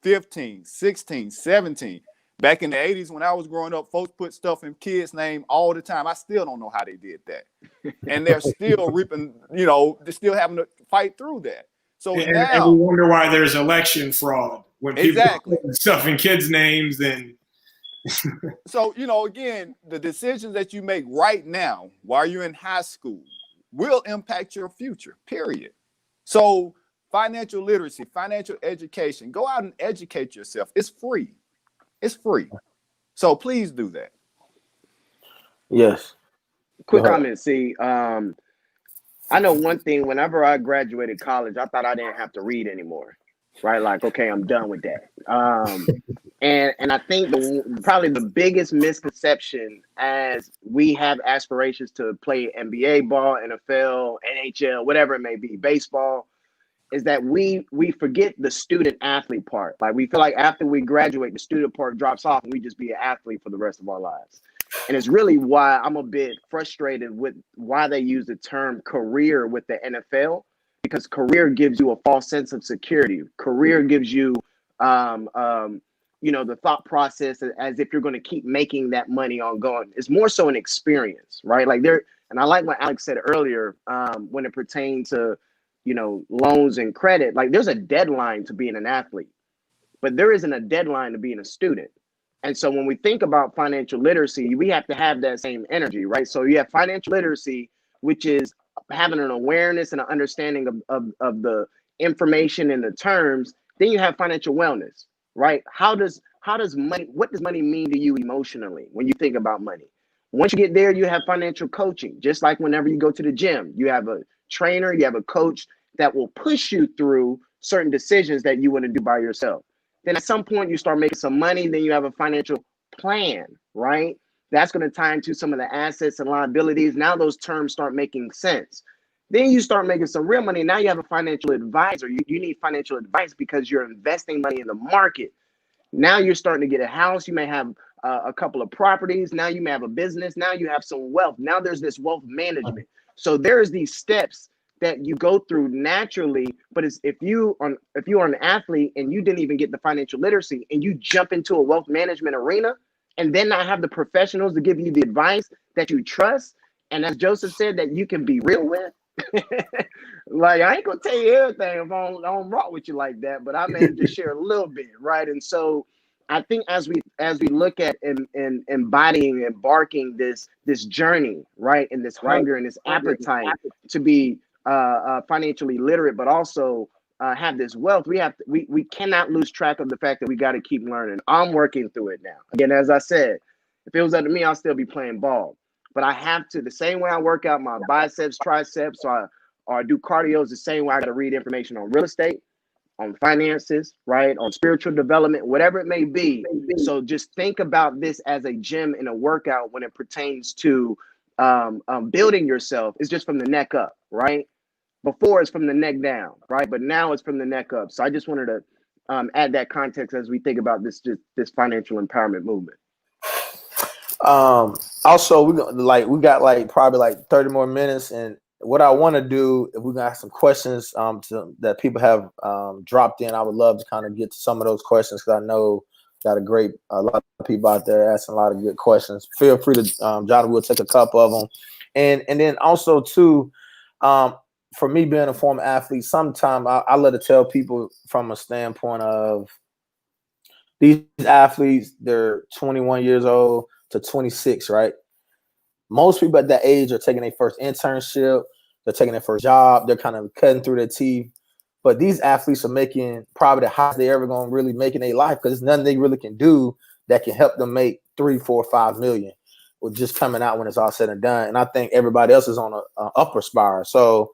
15, 16, 17. Back in the 80s when I was growing up, folks put stuff in kids' name all the time. I still don't know how they did that. And they're still reaping, they're still having to fight through that. So and we wonder why there's election fraud when people put stuff in kids' names. And so, again, the decisions that you make right now while you're in high school will impact your future, period. So financial literacy, financial education, go out and educate yourself. It's free. It's free. So please do that. Yes. Quick comment, C. I know one thing, whenever I graduated college, I thought I didn't have to read anymore, right? Like, okay, I'm done with that. And I think probably the biggest misconception as we have aspirations to play NBA ball, NFL, NHL, whatever it may be, baseball, is that we forget the student athlete part. Like we feel like after we graduate, the student part drops off and we just be an athlete for the rest of our lives. And it's really why I'm a bit frustrated with why they use the term career with the NFL, because career gives you a false sense of security. Career gives you, the thought process as if you're going to keep making that money ongoing. It's more so an experience, right? Like and I like what Alex said earlier when it pertains to, loans and credit. Like there's a deadline to being an athlete, but there isn't a deadline to being a student. And so when we think about financial literacy, we have to have that same energy, right? So you have financial literacy, which is having an awareness and an understanding of the information and the terms. Then you have financial wellness, right? What does money mean to you emotionally when you think about money? Once you get there, you have financial coaching. Just like whenever you go to the gym, you have a trainer, you have a coach that will push you through certain decisions that you want to do by yourself. Then at some point you start making some money, then you have a financial plan, right? That's going to tie into some of the assets and liabilities. Now those terms start making sense. Then you start making some real money. Now you have a financial advisor. You need financial advice because you're investing money in the market. Now you're starting to get a house. You may have a couple of properties. Now you may have a business. Now you have some wealth. Now there's this wealth management. So there's these steps that you go through naturally, but if you are an athlete and you didn't even get the financial literacy and you jump into a wealth management arena and then not have the professionals to give you the advice that you trust, and as Joseph said, that you can be real with, like I ain't gonna tell you everything if I don't rock with you like that, but I may just share a little bit, right? And so I think as we look at and embarking this journey, right, and this hunger and this appetite to be financially literate, but also have this wealth, we cannot lose track of the fact that we got to keep learning. I'm working through it now. Again, as I said, if it was up to me, I'll still be playing ball. But I have to, the same way I work out my biceps, triceps, or I do cardio, is the same way I got to read information on real estate. on finances, right? On spiritual development, whatever it may be. So just think about this as a gym and a workout when it pertains to building yourself. It's just from the neck up, right? Before it's from the neck down, right? But now it's from the neck up. So I just wanted to add that context as we think about this financial empowerment movement. Also, we got probably 30 more minutes, and what I want to do, if we got some questions that people have dropped in, I would love to kind of get to some of those questions, because I know got a lot of people out there asking a lot of good questions. Feel free to, John, we'll take a couple of them, and then also too, for me being a former athlete, sometimes I let it tell people from a standpoint of these athletes, they're 21 years old to 26, right? Most people at that age are taking their first internship, they're taking their first job, they're kind of cutting through their teeth. But these athletes are making probably the highest they're ever going to really make in their life, because there's nothing they really can do that can help them make 3, 4, 5 million with just coming out when it's all said and done. And I think everybody else is on an upper spiral. So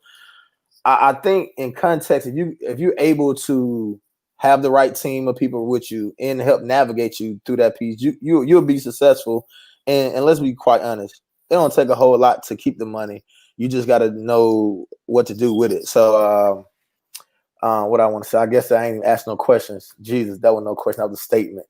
I think in context, if you're able to have the right team of people with you and help navigate you through that piece, you'll be successful. And let's be quite honest, it don't take a whole lot to keep the money. You just got to know what to do with it. So what I want to say, I guess I ain't even asked no questions. Jesus, that was no question. That was a statement.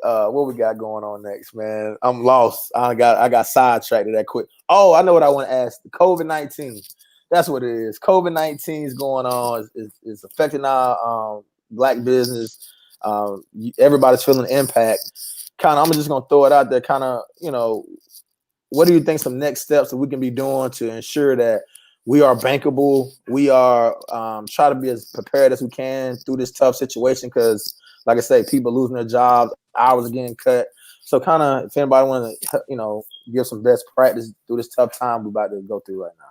What we got going on next, man? I'm lost. I got sidetracked that quick. Oh, I know what I want to ask. COVID-19. That's what it is. COVID-19 is going on. It's affecting our Black business. Everybody's feeling the impact. Kind of, I'm just gonna throw it out there. Kind of, what do you think some next steps that we can be doing to ensure that we are bankable? We are try to be as prepared as we can through this tough situation, because, like I say, people losing their jobs, hours are getting cut. So, kind of, if anybody want to, give some best practice through this tough time we're about to go through right now.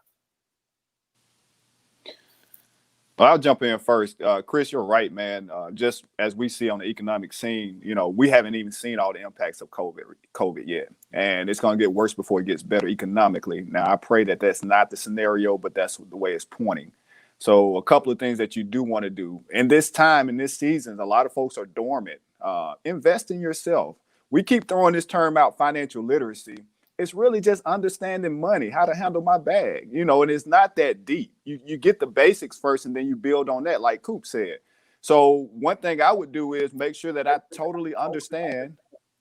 Well, I'll jump in first. Chris, you're right, man. Just as we see on the economic scene, we haven't even seen all the impacts of COVID yet. And it's going to get worse before it gets better economically. Now, I pray that that's not the scenario, but that's the way it's pointing. So a couple of things that you do want to do. In this time, in this season, a lot of folks are dormant. Invest in yourself. We keep throwing this term out, financial literacy. It's really just understanding money, how to handle my bag, and it's not that deep. You get the basics first, and then you build on that, like Coop said. So one thing I would do is make sure that I totally understand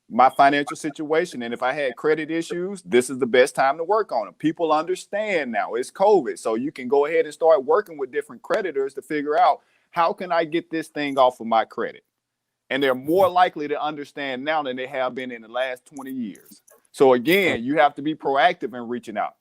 my financial situation. And if I had credit issues, this is the best time to work on them. People understand now it's COVID. So you can go ahead and start working with different creditors to figure out, how can I get this thing off of my credit? And they're more likely to understand now than they have been in the last 20 years. So again, you have to be proactive in reaching out.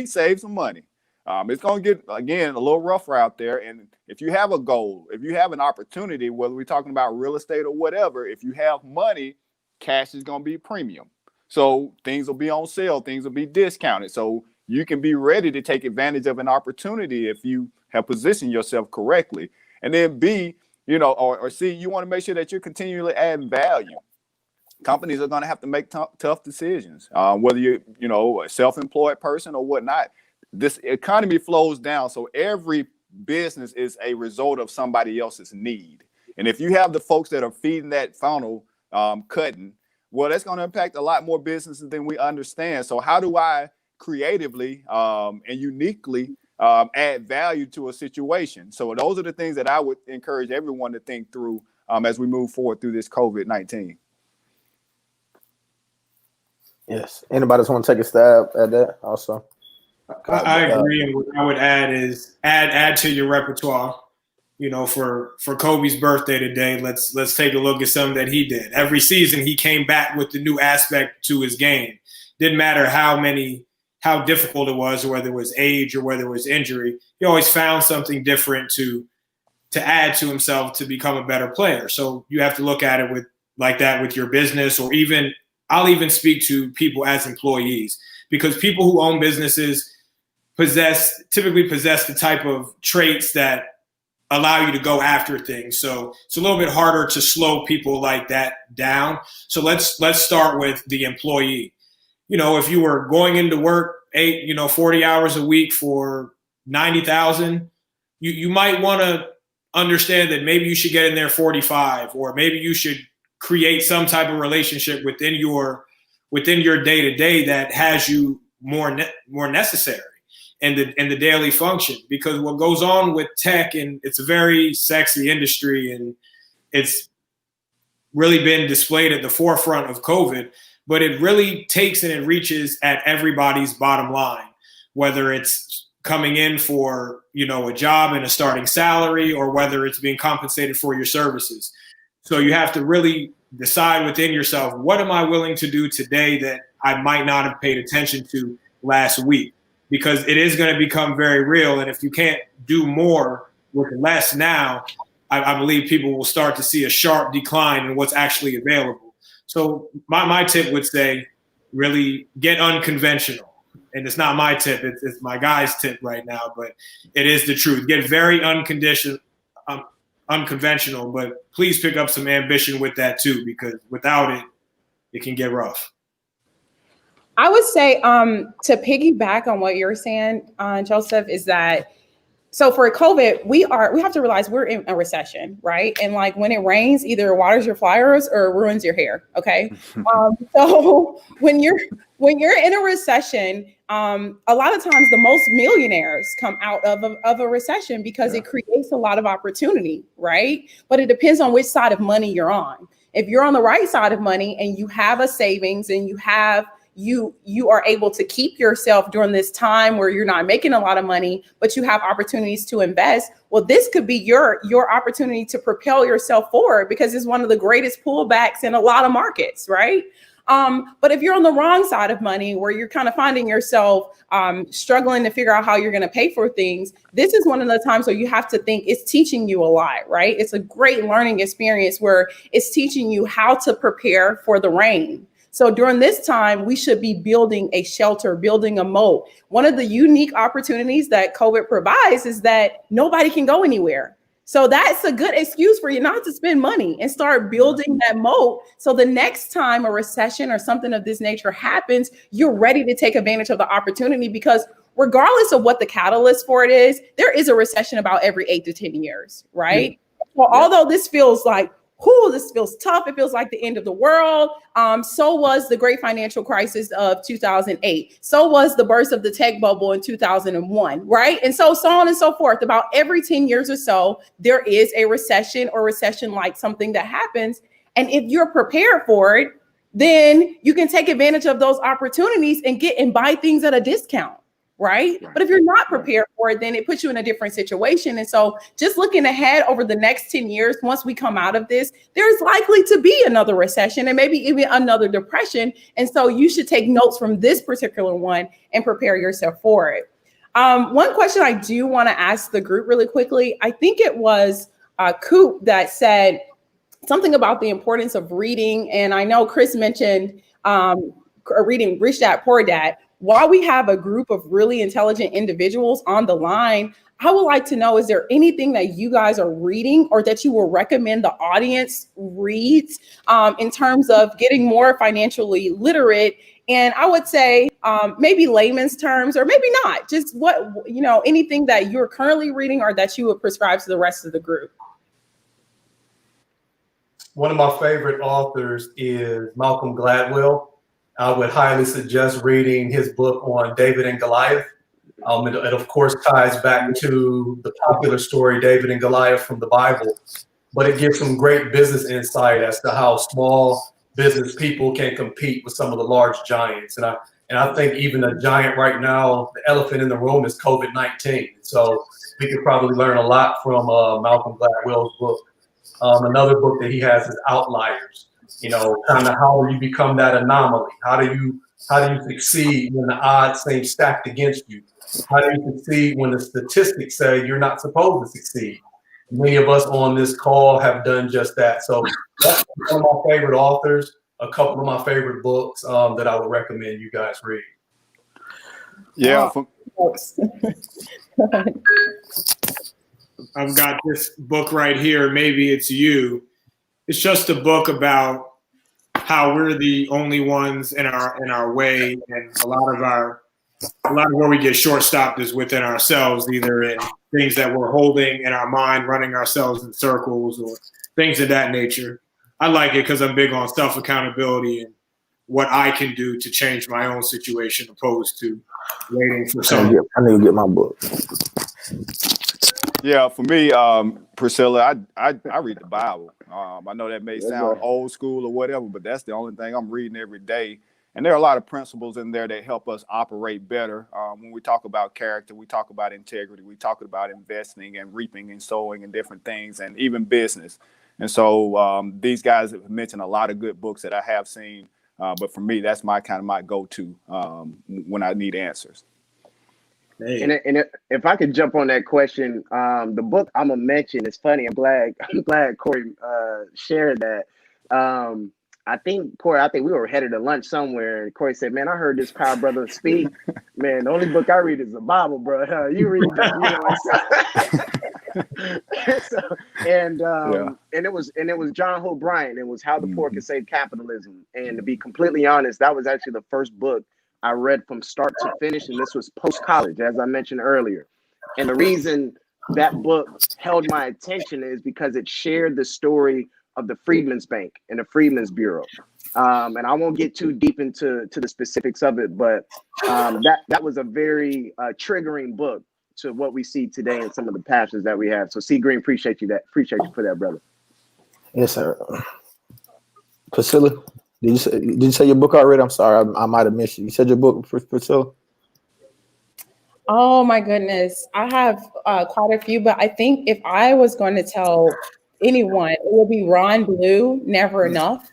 Save some money. It's going to get, again, a little rougher out there. And if you have a goal, if you have an opportunity, whether we're talking about real estate or whatever, if you have money, cash is going to be premium. So things will be on sale. Things will be discounted. So you can be ready to take advantage of an opportunity if you have positioned yourself correctly. And then B, or C, you want to make sure that you're continually adding value. Companies are going to have to make tough decisions, whether you're, a self-employed person or whatnot. This economy flows down. So every business is a result of somebody else's need. And if you have the folks that are feeding that funnel, cutting, well, that's going to impact a lot more businesses than we understand. So how do I creatively and uniquely add value to a situation? So those are the things that I would encourage everyone to think through as we move forward through this COVID-19. Yes. Anybody just want to take a stab at that also? I agree. And what I would add is add to your repertoire. For Kobe's birthday today, let's take a look at something that he did. Every season he came back with the new aspect to his game. Didn't matter how difficult it was, or whether it was age or whether it was injury. He always found something different to add to himself to become a better player. So you have to look at it with your business, or even I'll even speak to people as employees, because people who own businesses typically possess the type of traits that allow you to go after things. So it's a little bit harder to slow people like that down. So let's start with the employee. If you were going into work 40 hours a week for $90,000, you might want to understand that maybe you should get in there 45, or maybe you should create some type of relationship within your day-to-day that has you more necessary in the daily function. Because what goes on with tech, and it's a very sexy industry, and it's really been displayed at the forefront of COVID, but it really takes and it reaches at everybody's bottom line, whether it's coming in for, a job and a starting salary, or whether it's being compensated for your services. So you have to really decide within yourself, what am I willing to do today that I might not have paid attention to last week? Because it is going to become very real. And if you can't do more with less now, I believe people will start to see a sharp decline in what's actually available. So my tip would say, really get unconventional. And it's not my tip, it's my guy's tip right now, but it is the truth. Get very unconventional, but please pick up some ambition with that too, because without it, it can get rough. I would say to piggyback on what you're saying, Joseph, is that so for COVID, we have to realize we're in a recession, right? And like when it rains, either it waters your flowers or it ruins your hair. Okay. So when you're in a recession, a lot of times the most millionaires come out of a recession because it creates a lot of opportunity, right? But it depends on which side of money you're on. If you're on the right side of money and you have a savings and you are able to keep yourself during this time where you're not making a lot of money, but you have opportunities to invest. Well, this could be your opportunity to propel yourself forward, because it's one of the greatest pullbacks in a lot of markets, right? But if you're on the wrong side of money, where you're kind of finding yourself struggling to figure out how you're going to pay for things, this is one of the times where you have to think it's teaching you a lot, right? It's a great learning experience where it's teaching you how to prepare for the rain. So during this time, we should be building a shelter, building a moat. One of the unique opportunities that COVID provides is that nobody can go anywhere. So that's a good excuse for you not to spend money and start building that moat. So the next time a recession or something of this nature happens, you're ready to take advantage of the opportunity, because regardless of what the catalyst for it is, there is a recession about every 8 to 10 years, right? Yeah. Well, although this feels like, this feels tough, it feels like the end of the world. So was the great financial crisis of 2008. So was the burst of the tech bubble in 2001, right? And so on and so forth. About every 10 years or so, there is a recession or recession-like something that happens. And if you're prepared for it, then you can take advantage of those opportunities and buy things at a discount. Right? But if you're not prepared for it, then it puts you in a different situation. And so just looking ahead over the next 10 years, once we come out of this, there's likely to be another recession and maybe even another depression. And so you should take notes from this particular one and prepare yourself for it. One question I do want to ask the group really quickly, I think it was Coop that said something about the importance of reading. And I know Chris mentioned reading Rich Dad, Poor Dad. While we have a group of really intelligent individuals on the line, I would like to know, is there anything that you guys are reading or that you will recommend the audience reads in terms of getting more financially literate? And I would say maybe layman's terms, or maybe not, just anything that you're currently reading or that you would prescribe to the rest of the group. One of my favorite authors is Malcolm Gladwell. I would highly suggest reading his book on David and Goliath. It of course ties back to the popular story David and Goliath from the Bible, but it gives some great business insight as to how small business people can compete with some of the large giants. And I think even a giant right now, the elephant in the room is COVID-19. So we could probably learn a lot from Malcolm Gladwell's book. Another book that he has is Outliers. Kind of how you become that anomaly. How do you succeed when the odds seem stacked against you? How do you succeed when the statistics say you're not supposed to succeed? Many of us on this call have done just that. So that's one of my favorite authors, a couple of my favorite books that I would recommend you guys read. Yeah. I've got this book right here. Maybe It's You. It's just a book about how we're the only ones in our way, and a lot of where we get short stopped is within ourselves, either in things that we're holding in our mind, running ourselves in circles or things of that nature. I like it because I'm big on self-accountability and what I can do to change my own situation opposed to waiting for someone. I need to get my book. Yeah, for me, Priscilla, I read the Bible. I know that may sound old school or whatever, but that's the only thing I'm reading every day. And there are a lot of principles in there that help us operate better. When we talk about character, we talk about integrity, we talk about investing and reaping and sowing and different things, and even business. And so these guys have mentioned a lot of good books that I have seen. But for me, that's my go-to when I need answers. Hey. And if I could jump on that question, the book I'm gonna mention is funny. I'm glad Corey shared that. I think we were headed to lunch somewhere, and Corey said, "Man, I heard this Power Brother speak. Man, the only book I read is the Bible, bro. You read that, and it was John Hope Bryant. It was How the Poor Can Save Capitalism. And to be completely honest, that was actually the first book I read from start to finish, and this was post-college, as I mentioned earlier. And the reason that book held my attention is because it shared the story of the Freedmen's Bank and the Freedmen's Bureau. And I won't get too deep into the specifics of it, but that was a very triggering book to what we see today and some of the passions that we have. So C. Green, appreciate you for that, brother. Yes, sir. Priscilla, did you say your book already? I'm sorry, I might have missed you. You said your book, Priscilla? Oh my goodness. I have quite a few, but I think if I was going to tell anyone, it would be Ron Blue, Never Enough,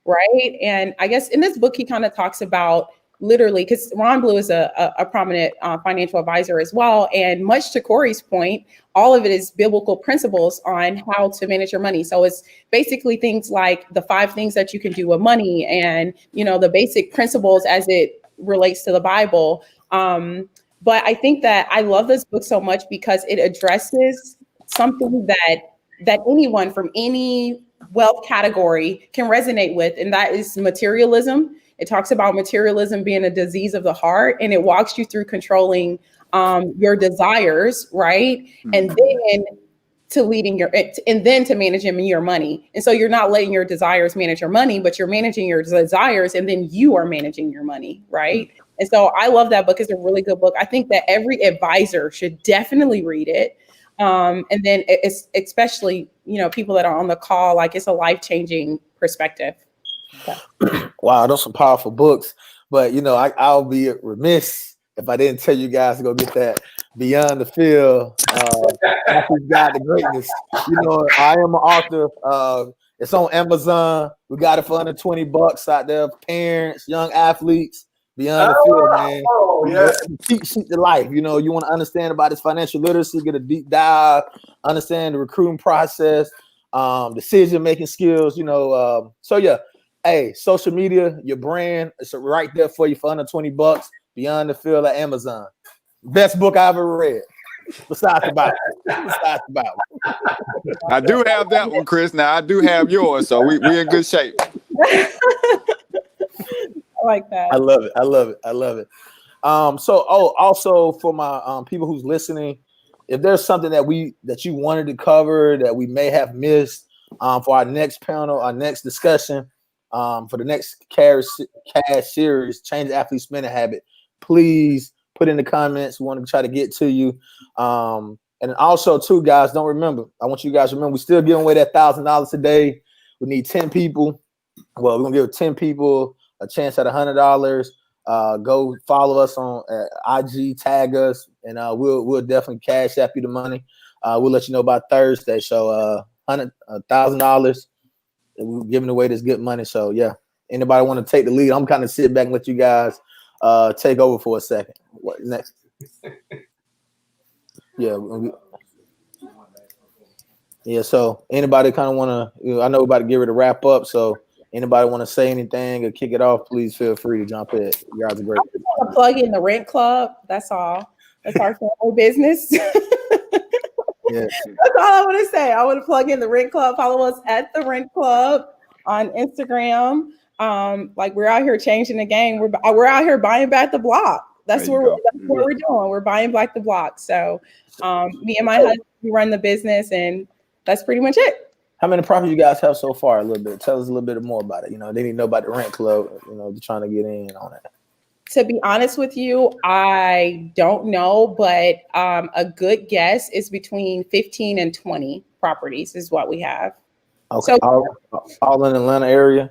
right? And I guess in this book, he kind of talks about literally, because Ron Blue is a prominent financial advisor as well. And much to Corey's point, all of it is biblical principles on how to manage your money. So it's basically things like the 5 things that you can do with money and, the basic principles as it relates to the Bible. But I think that I love this book so much because it addresses something that anyone from any wealth category can resonate with, and that is materialism. It talks about materialism being a disease of the heart, and it walks you through controlling your desires, right? And then to managing your money. And so you're not letting your desires manage your money, but you're managing your desires, and then you are managing your money, right? And so I love that book. It's a really good book. I think that every advisor should definitely read it. And then it's especially, people that are on the call, like it's a life-changing perspective. Wow, those are some powerful books. But I'll be remiss if I didn't tell you guys to go get that Beyond the Field, Guide to Greatness. I am an author. It's on Amazon. We got it for under $20 out there. Parents, young athletes, Beyond the Field, man. Oh, yeah. Cheat sheet to life. You want to understand about this financial literacy, get a deep dive, understand the recruiting process, decision-making skills, So yeah. Hey, social media, your brand, it's right there for you for under $20. Beyond the Field at Amazon. Best book I've ever read. Besides the Bible. I do have that one, Chris. Now I do have yours, so we're in good shape. I like that. I love it. Also for my people who's listening, if there's something that you wanted to cover that we may have missed for our next panel, our next discussion, for the next C.A.S.H series, Change the Athlete Spending Habit, please put in the comments. We want to try to get to you. And also, too, guys, I want you guys to remember, we're still giving away that $1,000 a day. We need 10 people. Well, we're going to give 10 people a chance at $100. Go follow us on IG, tag us, and we'll definitely cash app you the money. We'll let you know about Thursday. So $1,000. We're giving away this good money. So yeah, anybody want to take the lead? I'm kind of sit back and let you guys take over for a second. What next? Yeah. So anybody kind of want to? I know we're about to get ready to wrap up. So anybody want to say anything or kick it off? Please feel free to jump in. You guys are great. I want to plug in the Rent Club. That's all. That's our family business. Yes. That's all I want to say. I want to plug in the Rent Club. Follow us at the Rent Club on Instagram. We're out here changing the game. We're out here buying back the block. that's There you what go. we're doing. We're buying Black the Block. So me and my husband, we run the business, and that's pretty much it. How many properties you guys have so far? A little bit. Tell us a little bit more about it. You know, they need to know about the rent club. You know, they're trying to get in on it. To be honest with you, I don't know, but a good guess is between 15 and 20 properties is what we have. Okay, So all in the Atlanta area?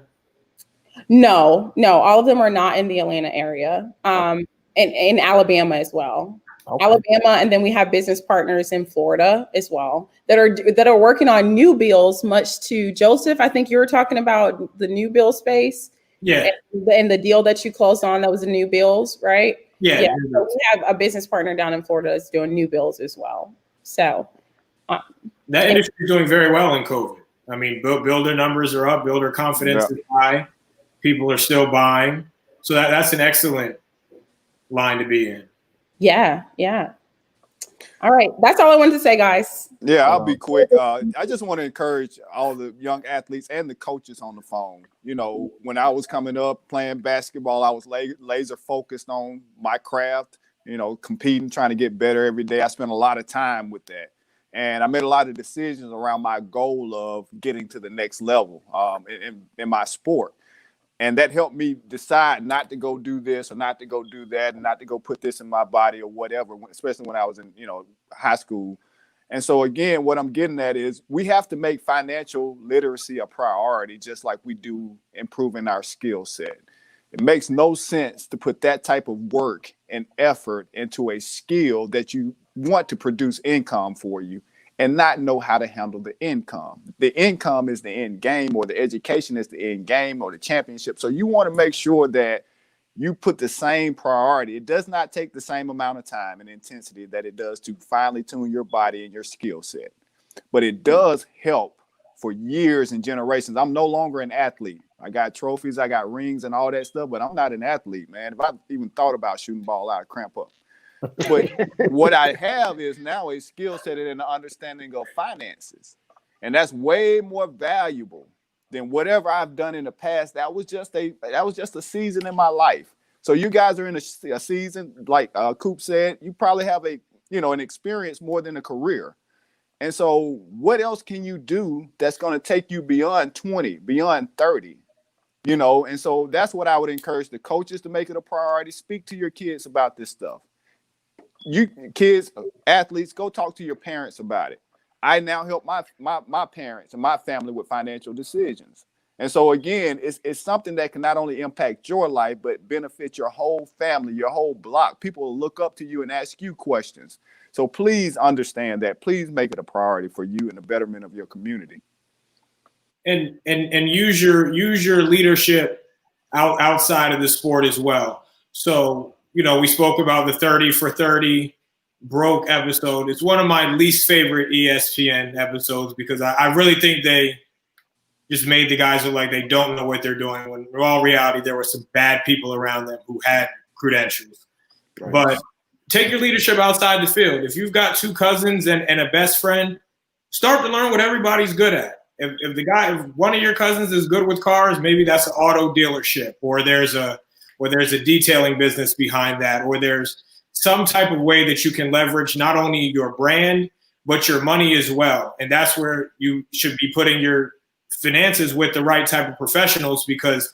No, all of them are not in the Atlanta area. And in Alabama as well. Okay. Alabama, and then we have business partners in Florida as well that are working on new builds. Much to Joseph, I think you were talking about the new build space. Yeah. And the deal that you closed on, that was the new builds, right? Yeah. So we have a business partner down in Florida that's doing new builds as well. So that industry is doing very well in COVID. I mean, builder numbers are up, builder confidence is high, people are still buying. So that's an excellent line to be in. Yeah. All right. That's all I wanted to say, guys. Yeah, I'll be quick. I just want to encourage all the young athletes and the coaches on the phone. You know, when I was coming up playing basketball, I was laser focused on my craft, you know, competing, trying to get better every day. I spent a lot of time with that. And I made a lot of decisions around my goal of getting to the next level in my sport. And that helped me decide not to go do this or not to go do that and not to go put this in my body or whatever, especially when I was in, high school. And so, again, what I'm getting at is we have to make financial literacy a priority, just like we do improving our skill set. It makes no sense to put that type of work and effort into a skill that you want to produce income for you and not know how to handle the income. The income is the end game, or the education is the end game, or the championship. So you want to make sure that you put the same priority. It does not take the same amount of time and intensity that it does to finely tune your body and your skill set. But it does help for years and generations. I'm no longer an athlete. I got trophies, I got rings and all that stuff, but I'm not an athlete, man. If I even thought about shooting ball, I'd cramp up. But what I have is now a skill set and an understanding of finances. And that's way more valuable than whatever I've done in the past. That was just a season in my life. So you guys are in a season, like Coop said, you probably have an experience more than a career. And so what else can you do that's going to take you beyond 20, beyond 30? And so that's what I would encourage the coaches to make it a priority. Speak to your kids about this stuff. You kids, athletes, go talk to your parents about it. I now help my parents and my family with financial decisions. And so, again, it's something that can not only impact your life, but benefit your whole family, your whole block. People will look up to you and ask you questions. So please understand that. Please make it a priority for you and the betterment of your community. And use your leadership outside of the sport as well. So, we spoke about the 30 for 30 broke episode. It's one of my least favorite ESPN episodes because I really think they just made the guys look like they don't know what they're doing, when in all reality, there were some bad people around them who had credentials. Right. But take your leadership outside the field. If you've got two cousins and a best friend, start to learn what everybody's good at. If one of your cousins is good with cars, maybe that's an auto dealership, or there's a detailing business behind that, or there's some type of way that you can leverage not only your brand, but your money as well. And that's where you should be putting your finances with the right type of professionals, because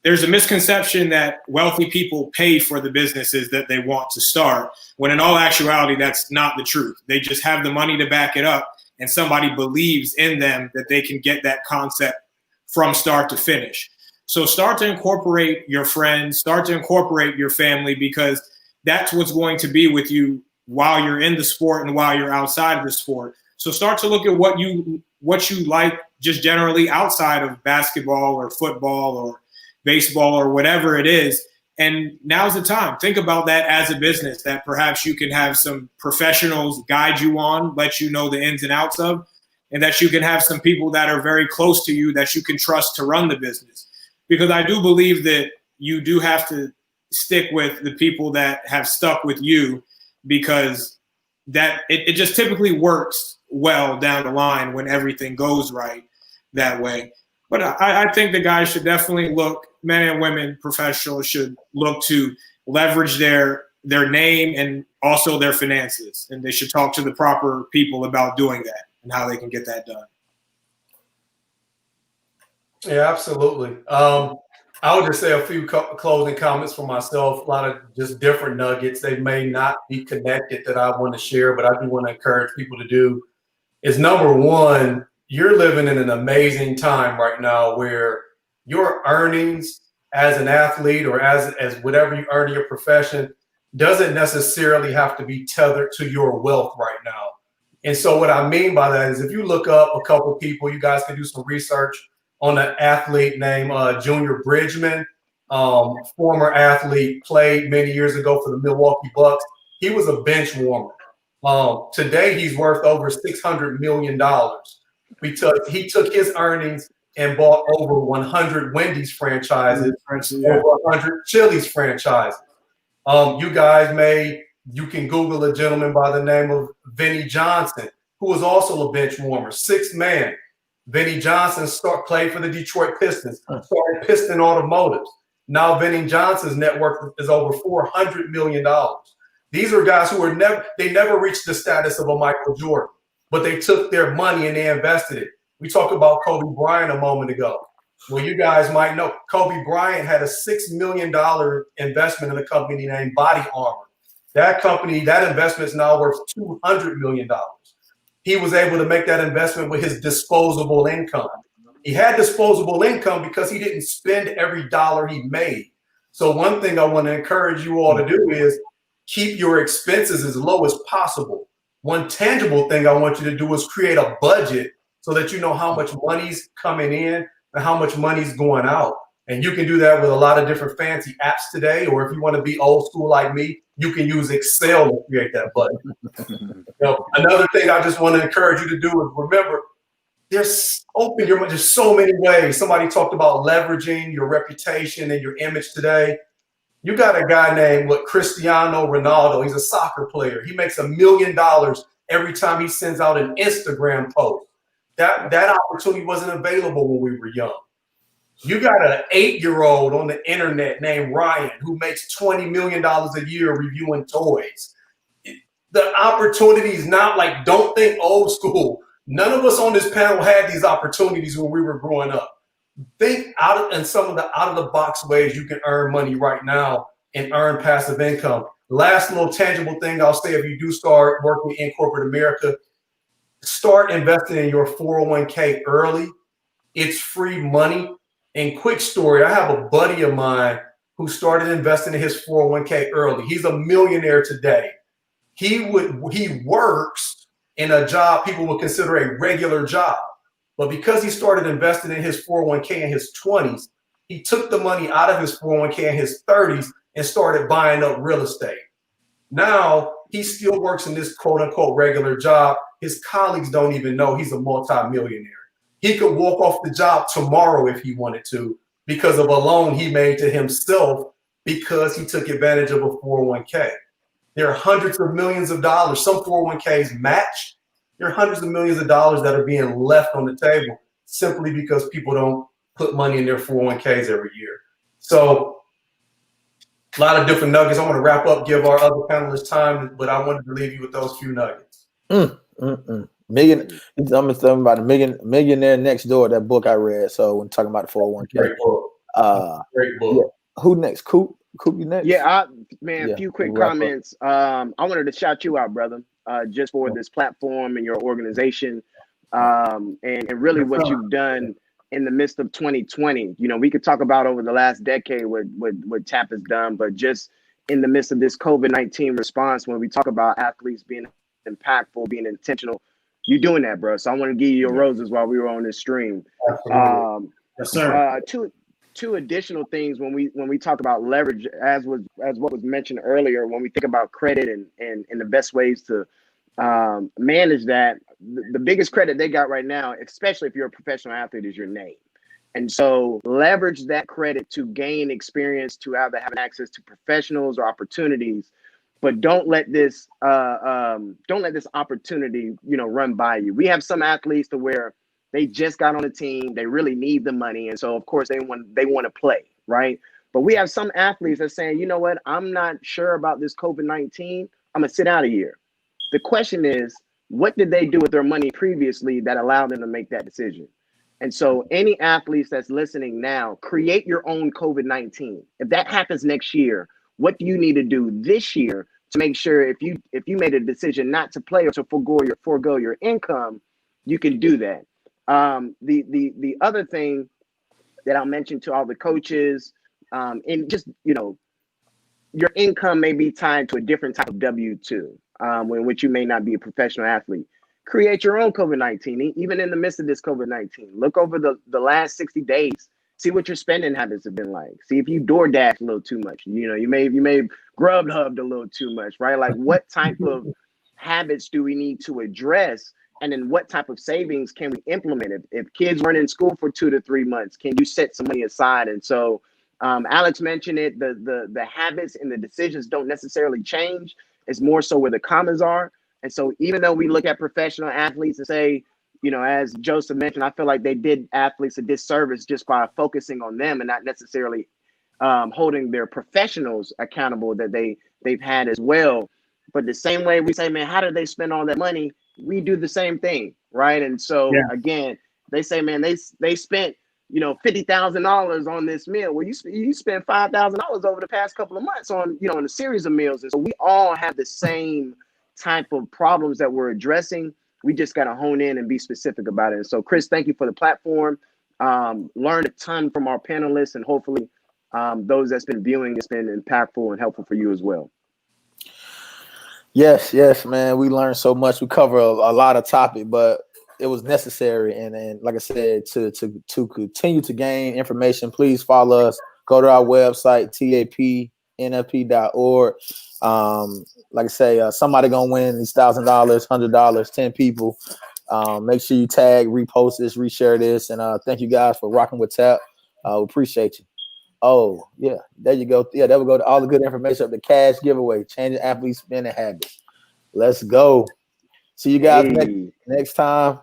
there's a misconception that wealthy people pay for the businesses that they want to start, when in all actuality, that's not the truth. They just have the money to back it up, and somebody believes in them that they can get that concept from start to finish. So start to incorporate your friends, start to incorporate your family, because that's what's going to be with you while you're in the sport and while you're outside of the sport. So start to look at what you like just generally outside of basketball or football or baseball or whatever it is. And now's the time. Think about that as a business that perhaps you can have some professionals guide you on, let you know the ins and outs of, and that you can have some people that are very close to you that you can trust to run the business. Because I do believe that you do have to stick with the people that have stuck with you, because that it just typically works well down the line when everything goes right that way. But I think the guys should definitely look, men and women professionals should look to leverage their their name and also their finances. And they should talk to the proper people about doing that and how they can get that done. Yeah, absolutely. I would just say a few closing comments for myself, a lot of just different nuggets. They may not be connected that I want to share, but I do want to encourage people to do is number one, you're living in an amazing time right now where your earnings as an athlete or as whatever you earn in your profession doesn't necessarily have to be tethered to your wealth right now. And so what I mean by that is if you look up a couple people, you guys can do some research on an athlete named Junior Bridgeman, former athlete, played many years ago for the Milwaukee Bucks. He was a bench warmer. Today he's worth over $600 million. He took his earnings and bought over 100 Wendy's franchises, over 100 Chili's franchises. You can Google a gentleman by the name of Vinnie Johnson, who was also a bench warmer, sixth man. Vinnie Johnson played for the Detroit Pistons, started Piston Automotives. Now Vinnie Johnson's net worth is over $400 million. These are guys who never reached the status of a Michael Jordan, but they took their money and they invested it. We talked about Kobe Bryant a moment ago. Well, you guys might know Kobe Bryant had a $6 million investment in a company named Body Armor. That investment is now worth $200 million. He was able to make that investment with his disposable income. He had disposable income because he didn't spend every dollar he made. So one thing I want to encourage you all to do is keep your expenses as low as possible. One tangible thing I want you to do is create a budget so that you know how much money's coming in and how much money's going out. And you can do that with a lot of different fancy apps today. Or if you want to be old school like me, you can use Excel to create that budget. Another thing I just want to encourage you to do is remember, there's so many ways. Somebody talked about leveraging your reputation and your image today. You got a guy named Cristiano Ronaldo. He's a soccer player. He makes $1 million every time he sends out an Instagram post. That opportunity wasn't available when we were young. You got an 8-year-old on the internet named Ryan who makes $20 million a year reviewing toys. The opportunity is not like, don't think old school. None of us on this panel had these opportunities when we were growing up. Think some of the out-of-the-box ways you can earn money right now and earn passive income. Last little tangible thing I'll say, if you do start working in corporate America, start investing in your 401k early. It's free money. And quick story, I have a buddy of mine who started investing in his 401k early. He's a millionaire today. He works in a job people would consider a regular job. But because he started investing in his 401k in his 20s, he took the money out of his 401k in his 30s and started buying up real estate. Now he still works in this quote unquote regular job. His colleagues don't even know he's a multimillionaire. He could walk off the job tomorrow if he wanted to because of a loan he made to himself because he took advantage of a 401k. There are hundreds of millions of dollars. Some 401ks match. There are hundreds of millions of dollars that are being left on the table simply because people don't put money in their 401ks every year. So a lot of different nuggets. I want to wrap up, give our other panelists time, but I wanted to leave you with those few nuggets. I'm talking about the Millionaire Next Door, that book I read. So when talking about the 401k. Great book. Great book. Yeah. Who next? Coop, you next? Yeah, a few quick comments. I wanted to shout you out, brother, just for this platform and your organization, and really what you've done in the midst of 2020. You know, we could talk about over the last decade what TAP has done, but just in the midst of this COVID-19 response, when we talk about athletes being impactful, being intentional, you're doing that, bro. So I want to give you your roses while we were on this stream. Yes, sir. Two additional things when we talk about leverage, as what was mentioned earlier, when we think about credit and the best ways to manage that, the biggest credit they got right now, especially if you're a professional athlete, is your name. And so leverage that credit to gain experience, to have access to professionals or opportunities, but don't let this opportunity, run by you. We have some athletes to where they just got on the team, they really need the money, and so of course they want to play, right? But we have some athletes that are saying, you know what, I'm not sure about this COVID-19. I'm going to sit out a year. The question is, what did they do with their money previously that allowed them to make that decision? And so any athletes that's listening now, create your own COVID-19. If that happens next year, what do you need to do this year to make sure if you made a decision not to play or to forego your income, you can do that. The other thing that I'll mention to all the coaches, and just, you know, your income may be tied to a different type of W-2, in which you may not be a professional athlete. Create your own COVID-19, even in the midst of this COVID-19. Look over the last 60 days. See what your spending habits have been like. See if you DoorDash a little too much. You know, you may Grubhubbed a little too much, right? Like, what type of habits do we need to address? And then what type of savings can we implement? If kids weren't in school for 2 to 3 months, can you set some money aside? And so Alex mentioned it, the habits and the decisions don't necessarily change. It's more so where the commas are. And so even though we look at professional athletes and say, you know, as Joseph mentioned, I feel like they did athletes a disservice just by focusing on them and not necessarily holding their professionals accountable that they've had as well. But the same way we say, man, how did they spend all that money? We do the same thing, right? And so again, they say, man, they spent, you know, $50,000 on this meal. Well, you spent $5,000 over the past couple of months on, you know, on a series of meals. And so we all have the same type of problems that we're addressing. We just got to hone in and be specific about it. And so, Chris, thank you for the platform. Learned a ton from our panelists, and hopefully those that's been viewing, it's been impactful and helpful for you as well. Yes, man. We learned so much. We cover a lot of topic, but it was necessary. And like I said, to continue to gain information, please follow us. Go to our website, tapnfp.org. Like I say, somebody gonna win these $1,000, $100, 10 people. Make sure you tag, repost this, reshare this, and thank you guys for rocking with TAP. We appreciate you. Oh yeah, there you go. Yeah, there we go. To all the good information of the cash giveaway, changing athletes spending habits. Let's go. See you guys next time.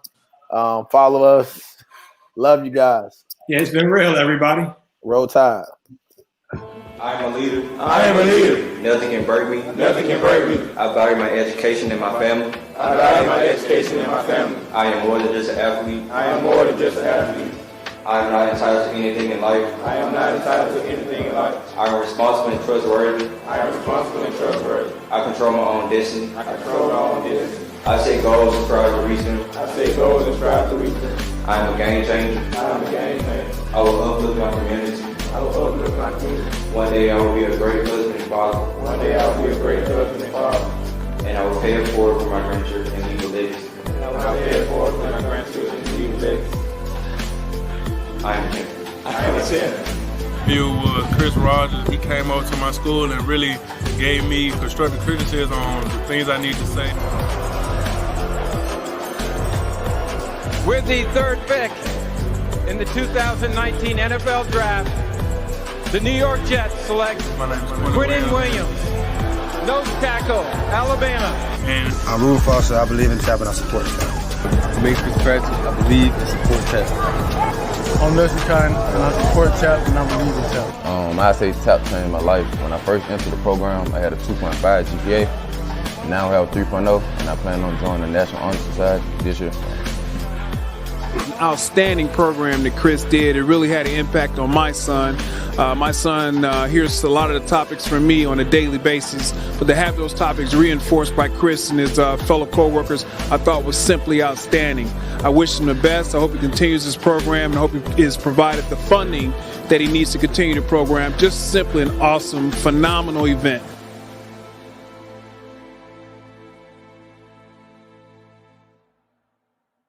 Follow us. Love you guys. Yeah, it's been real, everybody. Roll Tide. I am a leader. I am a leader. Nothing can break me. Nothing can break me. I value my education and my family. I value my education and my family. I am more than just an athlete. I am more than just an athlete. I am not entitled to anything in life. I am not entitled to anything in life. I am responsible and trustworthy. I am responsible and trustworthy. I control my own destiny. I control my own destiny. I set goals and strive to reach them. I set goals and strive to reach them. I am a game changer. I am a game changer. I will uplift my community. I will uplift my community. One day I will be a great husband and father. One day I will be a great husband and father. And I will pay it forward for my grandchildren and leave a legacy. And I will pay it forward for my grandchildren and leave a legacy. I am a champion. I am a champion. Chris Rogers, he came over to my school and really gave me constructive criticism on the things I need to say. With the third pick in the 2019 NFL Draft, the New York Jets select Quinton Williams, nose tackle, Alabama. And I'm Ruben Foster. I believe in TAP and I support TAP. I'm Mace Fitzpatrick. I believe and support TAP. I'm Leslie Cotton, and I support TAP and I believe in TAP. I say TAP changed my life. When I first entered the program, I had a 2.5 GPA. Now I have a 3.0, and I plan on joining the National Honor Society this year. Outstanding program that Chris did. It really had an impact on my son. My son hears a lot of the topics from me on a daily basis, but to have those topics reinforced by Chris and his fellow co-workers, I thought was simply outstanding. I wish him the best. I hope he continues his program, and I hope he is provided the funding that he needs to continue the program. Just simply an awesome, phenomenal event.